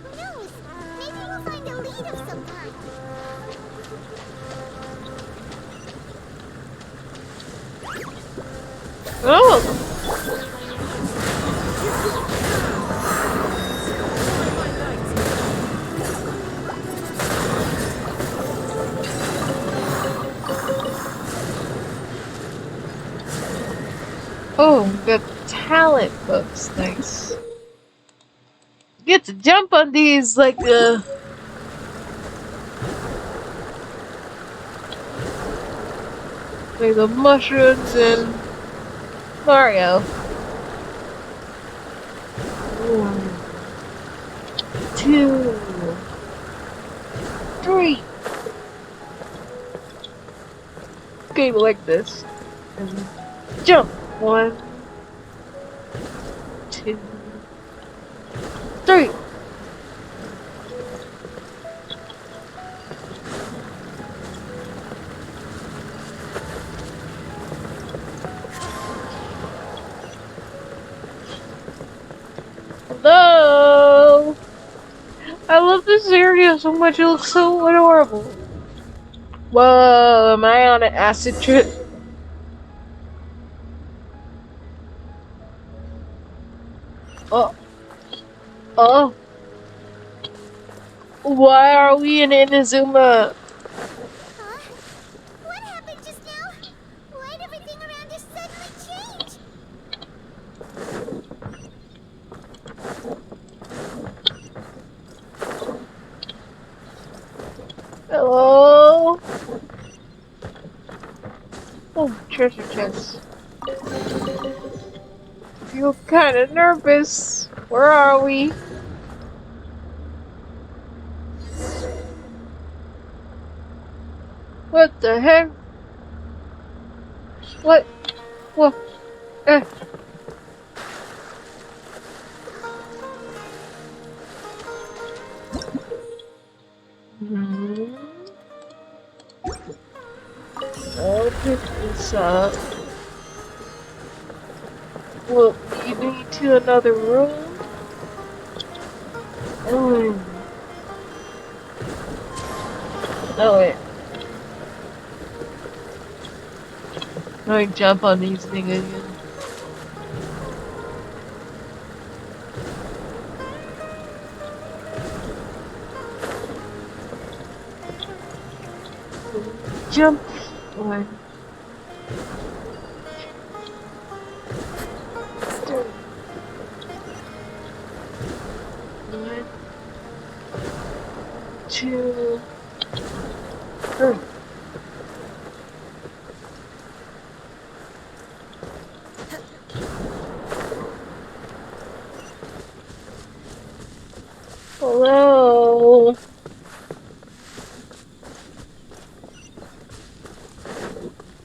Who knows? Maybe we'll find a lead of some kind. Oh! Oh, the talent books, nice. Get to jump on these like the mushrooms in Mario. 1, 2, 3. Game like this. And jump. 1, 2, 3. Hello! I love this area so much, it looks so adorable. Whoa, am I on an acid trip? Oh, oh. Why are we in Inazuma? Huh? What happened just now? Why'd everything around us suddenly change? Hello? Oh, treasure chest. Feel kinda nervous. Where are we? What the heck? What? What? Eh. Hmm. I'll pick this up. Will lead me to another room? Oh, no wait. I jump on these things again. Jump. One. One. Two. Three. Hello.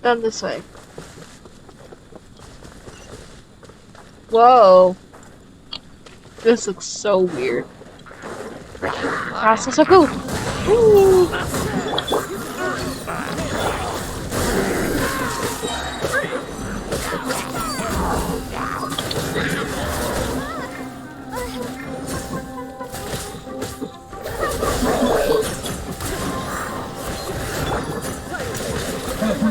Down this way. Whoa. This looks so weird. Ah, so cool. Ooh. Okay,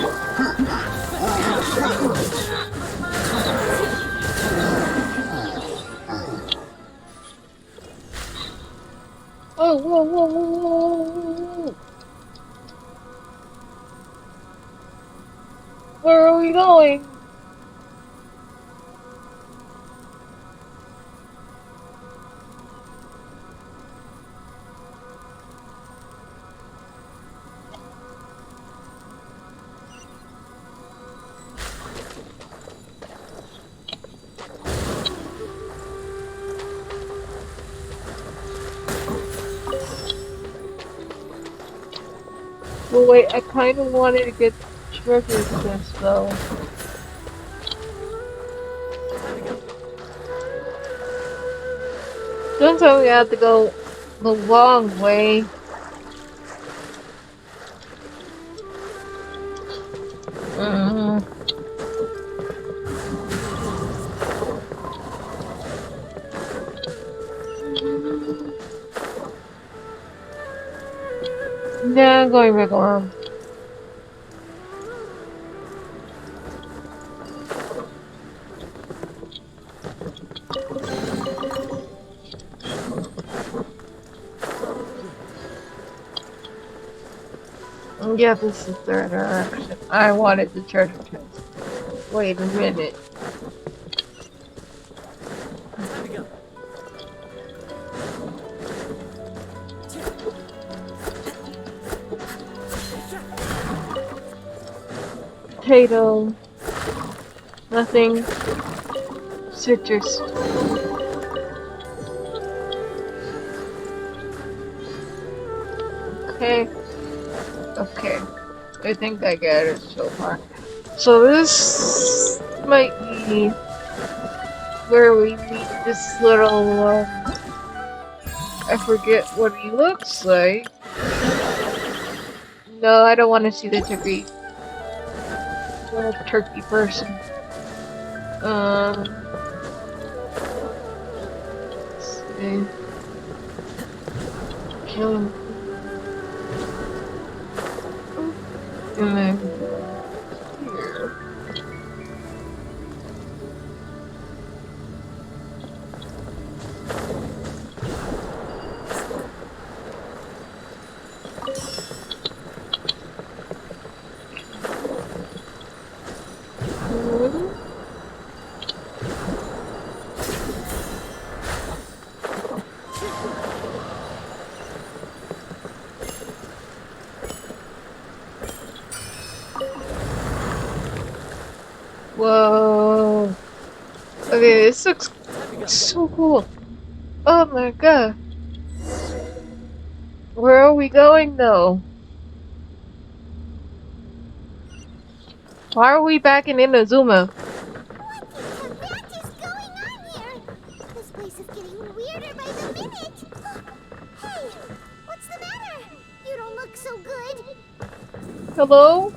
faster. Oh, whoa, whoa, whoa, whoa. Where are we going? Well, wait, I kind of wanted to get treasure chest though. Don't tell me I have to go the long way. Nah, I'm going back around. Yeah, this is their direction. I wanted the treasure chest. Wait a minute. Potato. Nothing. Citrus. Okay. Okay. I think I get it so far. So this might be where we meet this little I forget what he looks like. No, I don't want to see the turkey. The turkey person. Let's see. Kill him. And then here. Whoa. Okay, this looks so cool. Oh my god. Where are we going though? Why are we back in Inazuma? What the heck is going on here? This place is getting weirder by the minute. Hey, what's the matter? You don't look so good. Hello?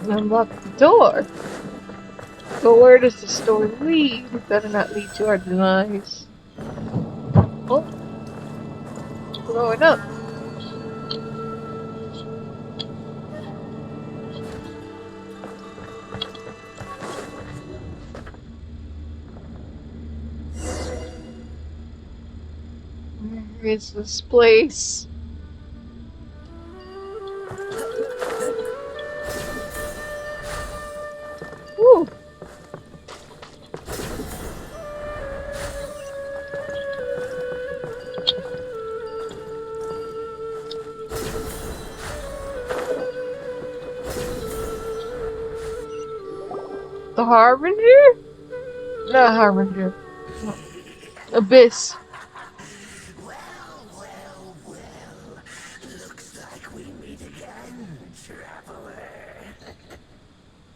Unlock the door. But where does the store lead? It better not lead to our demise. Oh. Blowing up. Where is this place? Woo! The Harbinger? Not Harbinger. Abyss.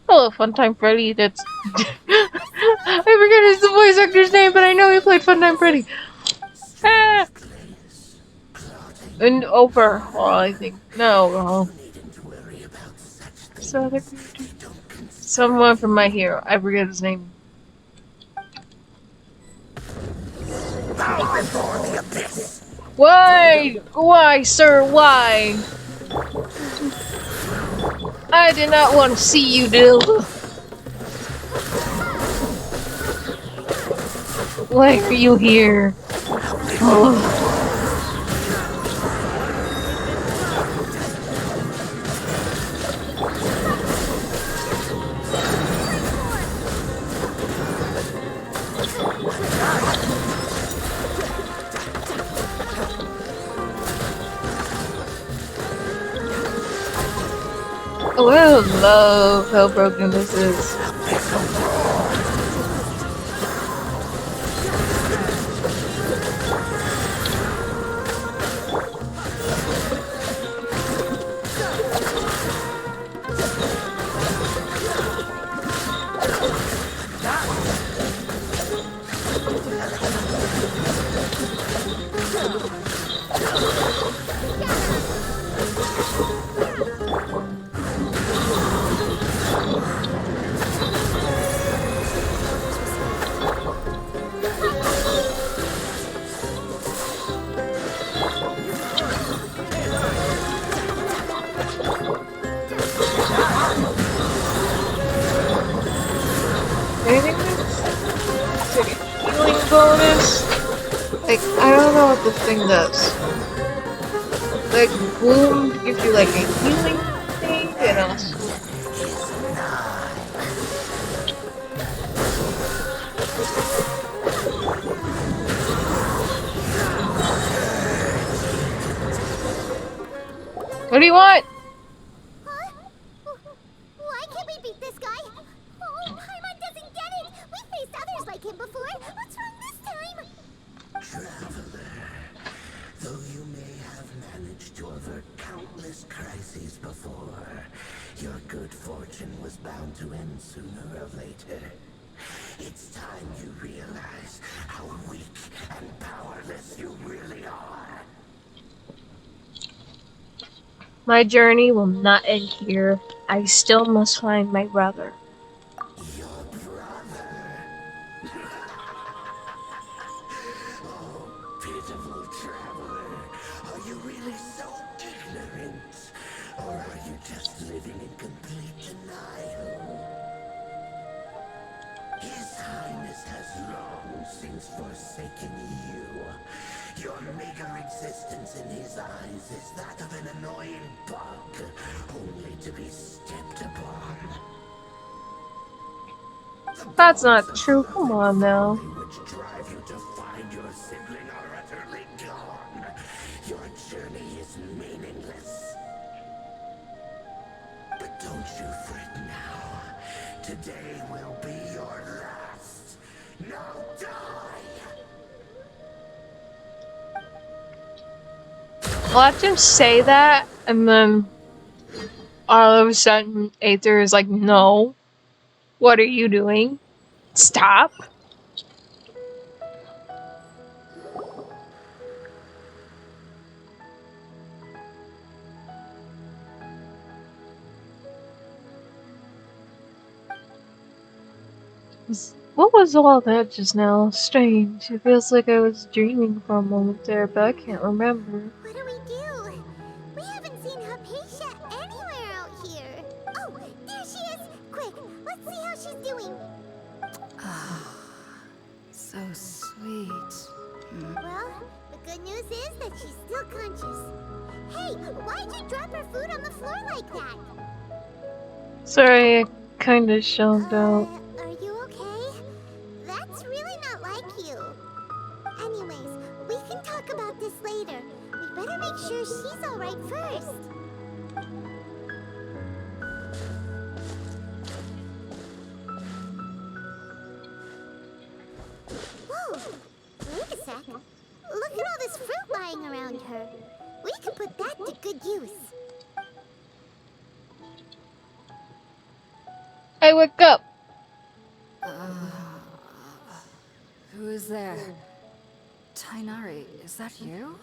Hello, Funtime Freddy. That's I forget his the voice actor's name, but I know he played Funtime Freddy. Ah! And overhaul, I think. No, overhaul. Someone from My Hero. I forget his name. Why? Why, sir? Why? I did not want to see you do. Why are you here? Oh. Oh, I love how broken this is. Anything that's like a healing bonus? Like, I don't know what this thing does. Like, Bloom gives you like a healing thing, and also... What do you want? Huh? Why can't we beat this guy? Oh, Paimon doesn't get it! We faced others like him before! What's wrong this time? Traveler, though you may have managed to avert countless crises before, your good fortune was bound to end sooner or later. It's time you realize how weak and powerless you really are. My journey will not end here. I still must find my brother. Your brother? Oh, pitiful traveler. Are you really so ignorant? Or are you just living in complete denial? His Highness has long since forsaken you. Your meager existence in his eyes is that of an annoying bug, only to be stepped upon. That's not true. Come on now. Which drive you to find your sibling are utterly gone. Your journey is meaningless. But don't you fret now. Today will be your last. Now die! Watch him say that, and then all of a sudden, Aether is like, no. What are you doing? Stop. What was all that just now? Strange. It feels like I was dreaming for a moment there, but I can't remember. What do we do? We haven't seen Hypatia anywhere out here. Oh, there she is! Quick, let's see how she's doing. So sweet. Well, the good news is that she's still conscious. Hey, why'd you drop her food on the floor like that? Sorry, I kinda shelved out. Are you okay? That's really not like you. Anyways, we can talk about this later. We better make sure she's alright first. Whoa! Wait a sec. Look at all this fruit lying around her. We can put that to good use. Hey, wake up! Who is there? Tainari, is that you?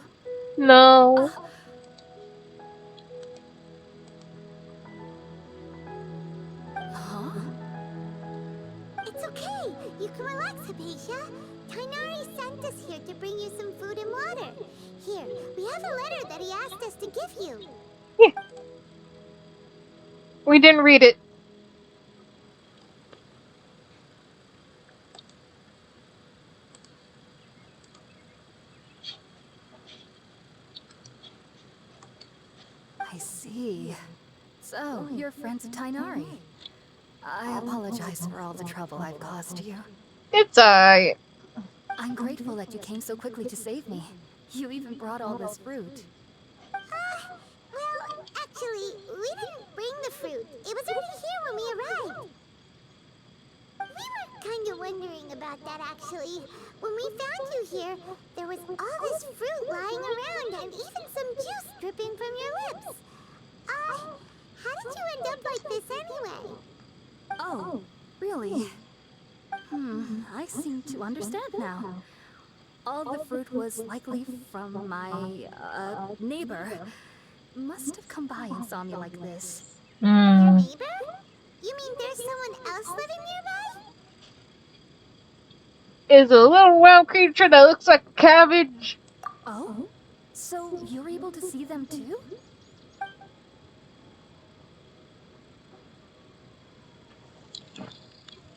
No. Huh? It's okay. You can relax, Hypatia. Tainari sent us here to bring you some food and water. Here, we have a letter that he asked us to give you. Yeah. We didn't read it. I see. So, you're friends of Tainari. I apologize for all the trouble I've caused you. It's alright. I'm grateful that you came so quickly to save me. You even brought all this fruit. Well, actually, we didn't bring the fruit. It was already here when we arrived. We were kind of wondering about that, actually. When we found you here, there was all this fruit lying around and even some juice dripping from your lips. How did you end up like this anyway? Oh, really? I seem to understand now. All the fruit was likely from my, neighbor. Must have come by and saw me like this. Your neighbor? You mean there's someone else living nearby? Is a little round creature that looks like a cabbage. Oh? So you're able to see them too?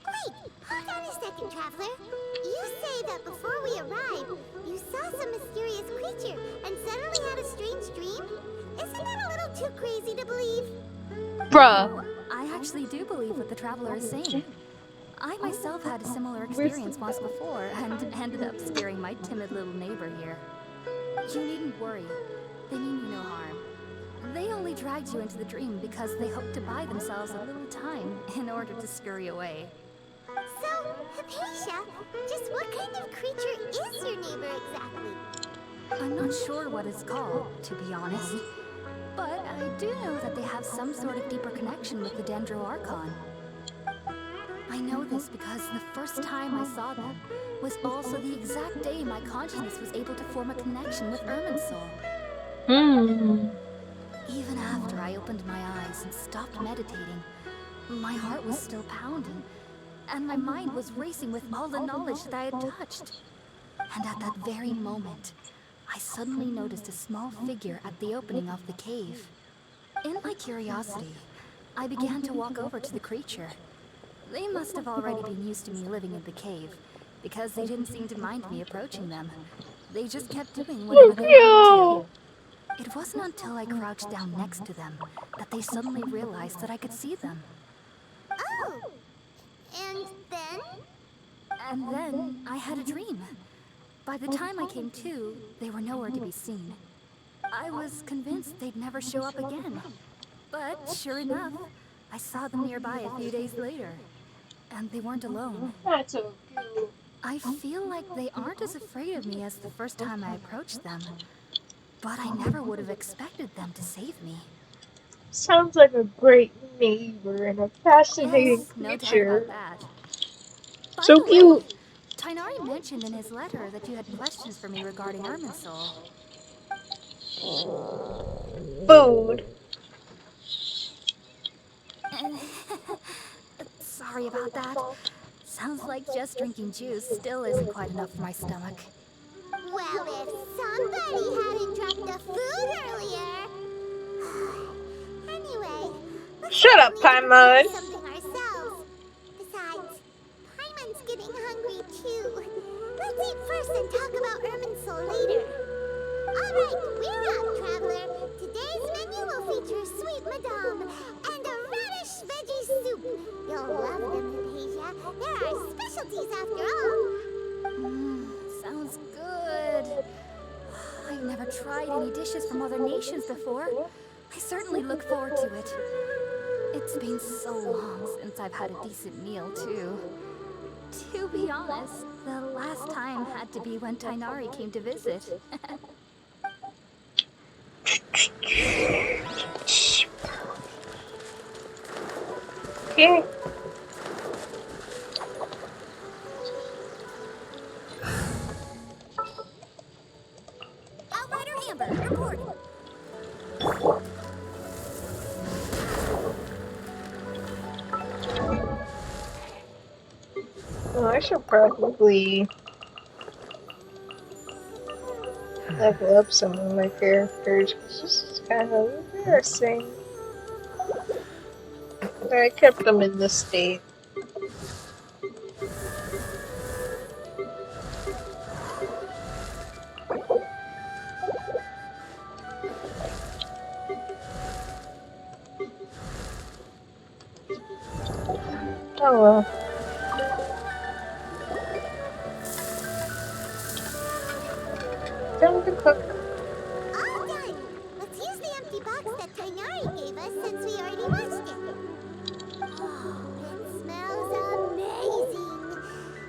Wait, hold on a second, Traveler. You say that before we arrived, you saw some mysterious creature and suddenly had a strange dream? Isn't that a little too crazy to believe? Bruh. Oh, I actually do believe what the Traveler is saying. I myself had a similar experience once before and ended up scaring my timid little neighbor here. You needn't worry. They mean you no harm. They only dragged you into the dream because they hoped to buy themselves a little time in order to scurry away. So, Hypatia, just what kind of creature is your neighbor exactly? I'm not sure what it's called, to be honest. But I do know that they have some sort of deeper connection with the Dendroarchon. I know this because the first time I saw them was also the exact day my consciousness was able to form a connection with Irminsul. Even after I opened my eyes and stopped meditating, my heart was still pounding, and my mind was racing with all the knowledge that I had touched. And at that very moment, I suddenly noticed a small figure at the opening of the cave. In my curiosity, I began to walk over to the creature. They must have already been used to me living in the cave, because they didn't seem to mind me approaching them. They just kept doing whatever they wanted to. It wasn't until I crouched down next to them that they suddenly realized that I could see them. Oh! And then? And then I had a dream. By the time I came to, they were nowhere to be seen. I was convinced they'd never show up again. But sure enough, I saw them nearby a few days later. And they weren't alone. That's so cute. I feel like they aren't as afraid of me as the first time I approached them. But I never would have expected them to save me. Sounds like a great neighbor and a fascinating Yes, no doubt creature. about that. By So the way, cute. Tainari mentioned in his letter that you had questions for me regarding Irminsul. Food. Sorry about that. Sounds like just drinking juice still isn't quite enough for my stomach. Well, if somebody hadn't dropped the food earlier. Anyway, looks Shut like up, we need to Paimon. prepare something ourselves. Besides, Paimon's getting hungry too. Let's eat first and talk about Irminsul later. Alright, we're up, traveler. Today's menu will feature sweet madame and a radish veggie soup. You'll love them, Hypatia. They're our specialties after all. Sounds good. I've never tried any dishes from other nations before. I certainly look forward to it. It's been so long since I've had a decent meal, too. To be honest, the last time had to be when Tainari came to visit. Okay. Outrider Amber, report. Oh, I should probably level up some of my characters because this is kind of embarrassing that I kept them in this state. Oh well. Time to cook. All done! Let's use the empty box that Tainari gave us since we already washed it. Oh, it smells amazing!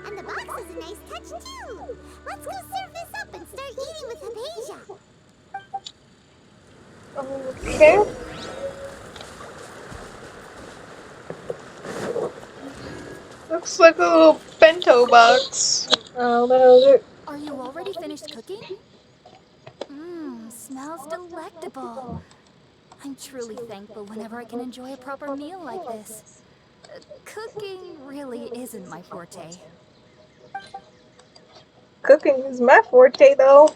And the box has a nice touch too! Let's go serve this up and start eating with Hypatia! Okay. Looks like a little bento box. Oh, no. Are you already finished cooking? Smells delectable. I'm truly thankful whenever I can enjoy a proper meal like this. Cooking really isn't my forte. Cooking is my forte, though.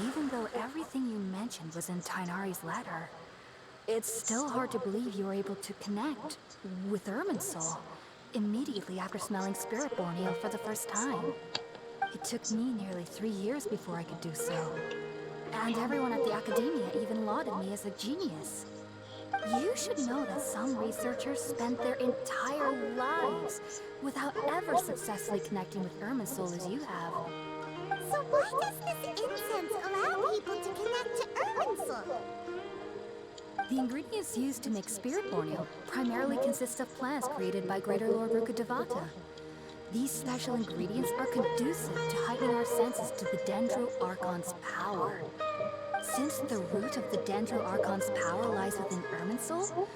Even though everything you mentioned was in Tainari's letter, it's still hard to believe you were able to connect with Irminsul immediately after smelling Spiritborn ale for the first time. It took me nearly 3 years before I could do so. And everyone at the Academia even lauded me as a genius. You should know that some researchers spent their entire lives without ever successfully connecting with Irminsul as you have. So why does this incense allow people to connect to Irminsul? The ingredients used to make spirit-born ale primarily consist of plants created by Greater Lord Rukkhadevata. These special ingredients are conducive to heightening our senses to the Dendro Archon's power. Since the root of the Dendro Archon's power lies within Irminsul,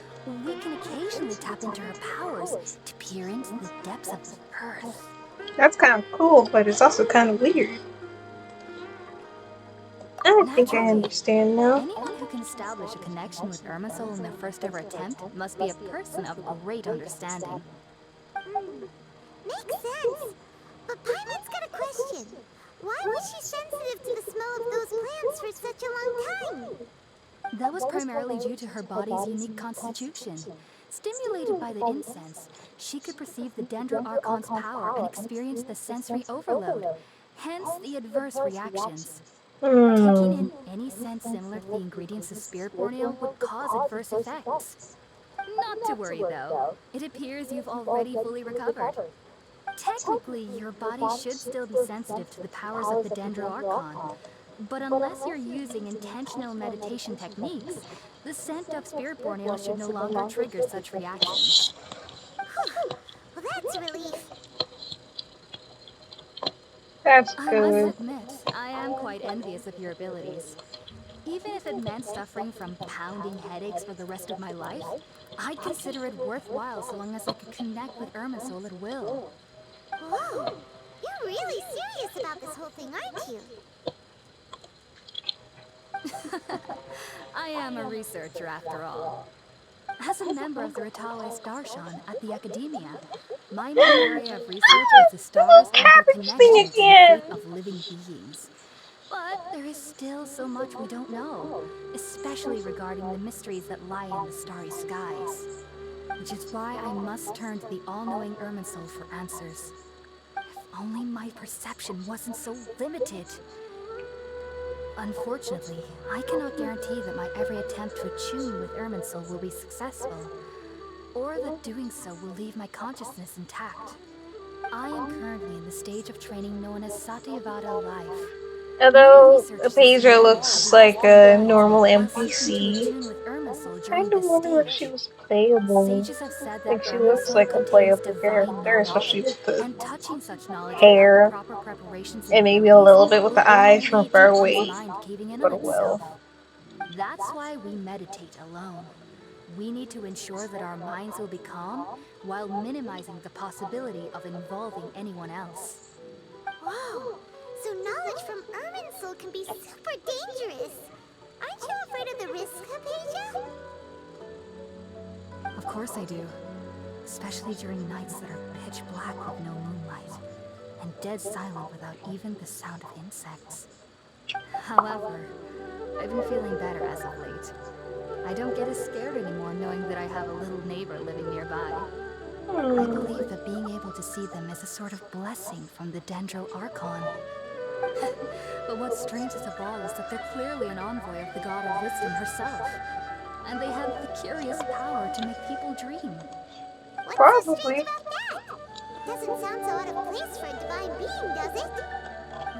we can occasionally tap into her powers to peer into the depths of the earth. That's kind of cool, but it's also kind of weird. I think I understand now. Anyone who can establish a connection with Irminsul in their first ever attempt must be a person of great understanding. Makes sense. But Paimon's got a question. Why was she sensitive to the smell of those plants for such a long time? That was primarily due to her body's unique constitution. Stimulated by the incense, she could perceive the Dendro Archon's power and experience the sensory overload, hence the adverse reactions. Taking in any scent similar to the ingredients of spirit-born ale would cause adverse effects. Not to worry though, it appears you've already fully recovered. Technically, your body should still be sensitive to the powers of the Dendro Archon, but unless you're using intentional meditation techniques, the scent of spirit-born ale should no longer trigger such reactions. Well, that's a relief. That's I good. must admit, I am quite envious of your abilities. Even if it meant suffering from pounding headaches for the rest of my life, I'd consider it worthwhile so long as I could connect with Irminsul at will. Whoa, you're really serious about this whole thing, aren't you? I am a researcher after all. As a member of the Ratawe Starshan at the Academia, my main area of research is the stars and their connection to the fate of living beings. But there is still so much we don't know, especially regarding the mysteries that lie in the starry skies. Which is why I must turn to the all-knowing Irminsul for answers. If only my perception wasn't so limited. Unfortunately, I cannot guarantee that my every attempt to attune with Irminsul will be successful, or that doing so will leave my consciousness intact. I am currently in the stage of training known as Satyavada life. Although Pedro looks like a normal NPC, kind of wonder if she was playable. I think she looks like a playable character, especially with the hair and maybe a little bit with the eyes from far away. But well. That's why we meditate alone. We need to ensure that our minds will be calm while minimizing the possibility of involving anyone else. Whoa, so knowledge from Irminsul can be super dangerous. Aren't you afraid of the risk, Hypatia? Of course I do. Especially during nights that are pitch black with no moonlight, and dead silent without even the sound of insects. However, I've been feeling better as of late. I don't get as scared anymore knowing that I have a little neighbor living nearby. I believe that being able to see them is a sort of blessing from the Dendro Archon. But what's strangest of all is that they're clearly an envoy of the god of wisdom herself. And they have the curious power to make people dream. What's so strange about that? It doesn't sound so out of place for a divine being, does it?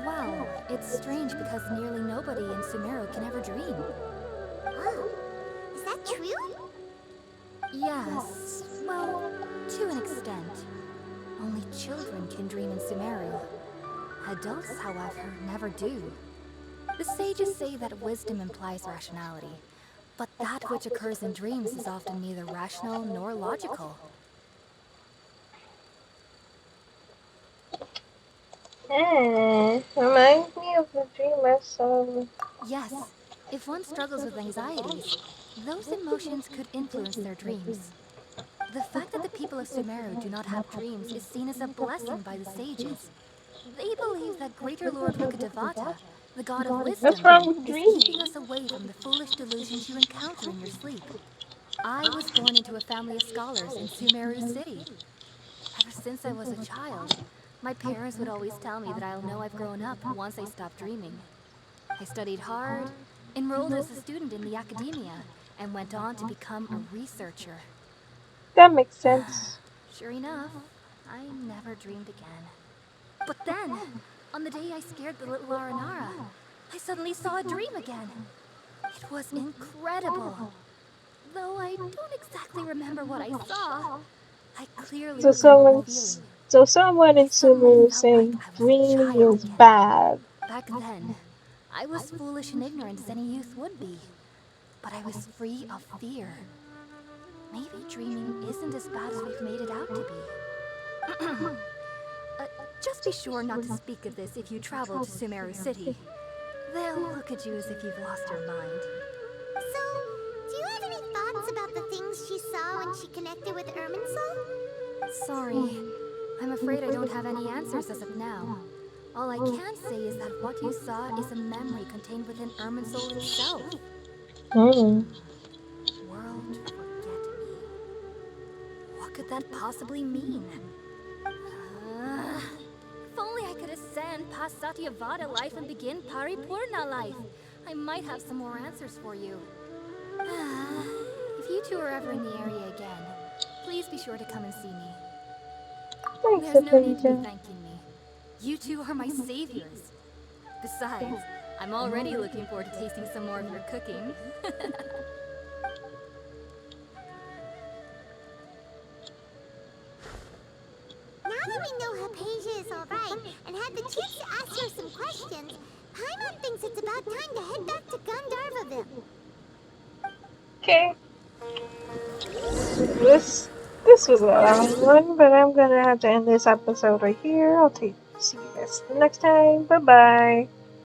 Well, it's strange because nearly nobody in Sumeru can ever dream. Oh, is that true? Yes, well, to an extent. Only children can dream in Sumeru. Adults, however, never do. The sages say that wisdom implies rationality, but that which occurs in dreams is often neither rational nor logical. Reminds me of the dream I saw. Yes, if one struggles with anxieties, those emotions could influence their dreams. The fact that the people of Sumeru do not have dreams is seen as a blessing by the sages. They believe that Greater Lord Rukkhadevata, the god of wisdom, is keeping us away from the foolish delusions you encounter in your sleep. I was born into a family of scholars in Sumeru City. Ever since I was a child, my parents would always tell me that I'll know I've grown up once I stop dreaming. I studied hard, enrolled as a student in the academia, and went on to become a researcher. That makes sense. Sure enough, I never dreamed again. But then, on the day I scared the little Aranara, I suddenly saw a dream again. It was incredible. Though I don't exactly remember what I saw, I clearly So recall the feeling. someone in I suddenly Sumeru is felt like saying I was a dreaming child is again. bad. Back then, I was foolish and ignorant as any youth would be. But I was free of fear. Maybe dreaming isn't as bad as we've made it out to be. Just be sure not to speak of this if you travel to Sumeru City. They'll look at you as if you've lost your mind. So, do you have any thoughts about the things she saw when she connected with Irminsul? Sorry. I'm afraid I don't have any answers as of now. All I can say is that what you saw is a memory contained within Irminsul itself. Hmm. World forget me. What could that possibly mean? If only I could ascend past Satyavada life and begin Paripurna life. I might have some more answers for you. If you two are ever in the area again, please be sure to come and see me. Thanks, There's no need to be Adventure. thanking me. You two are my saviors. Besides, I'm already looking forward to tasting some more of your cooking. Now that we know Hypatia is alright and had the chance to ask her some questions, Paimon thinks it's about time to head back to Gandharvaville. Okay. This was a long one, but I'm gonna have to end this episode right here. See you guys next time. Bye bye.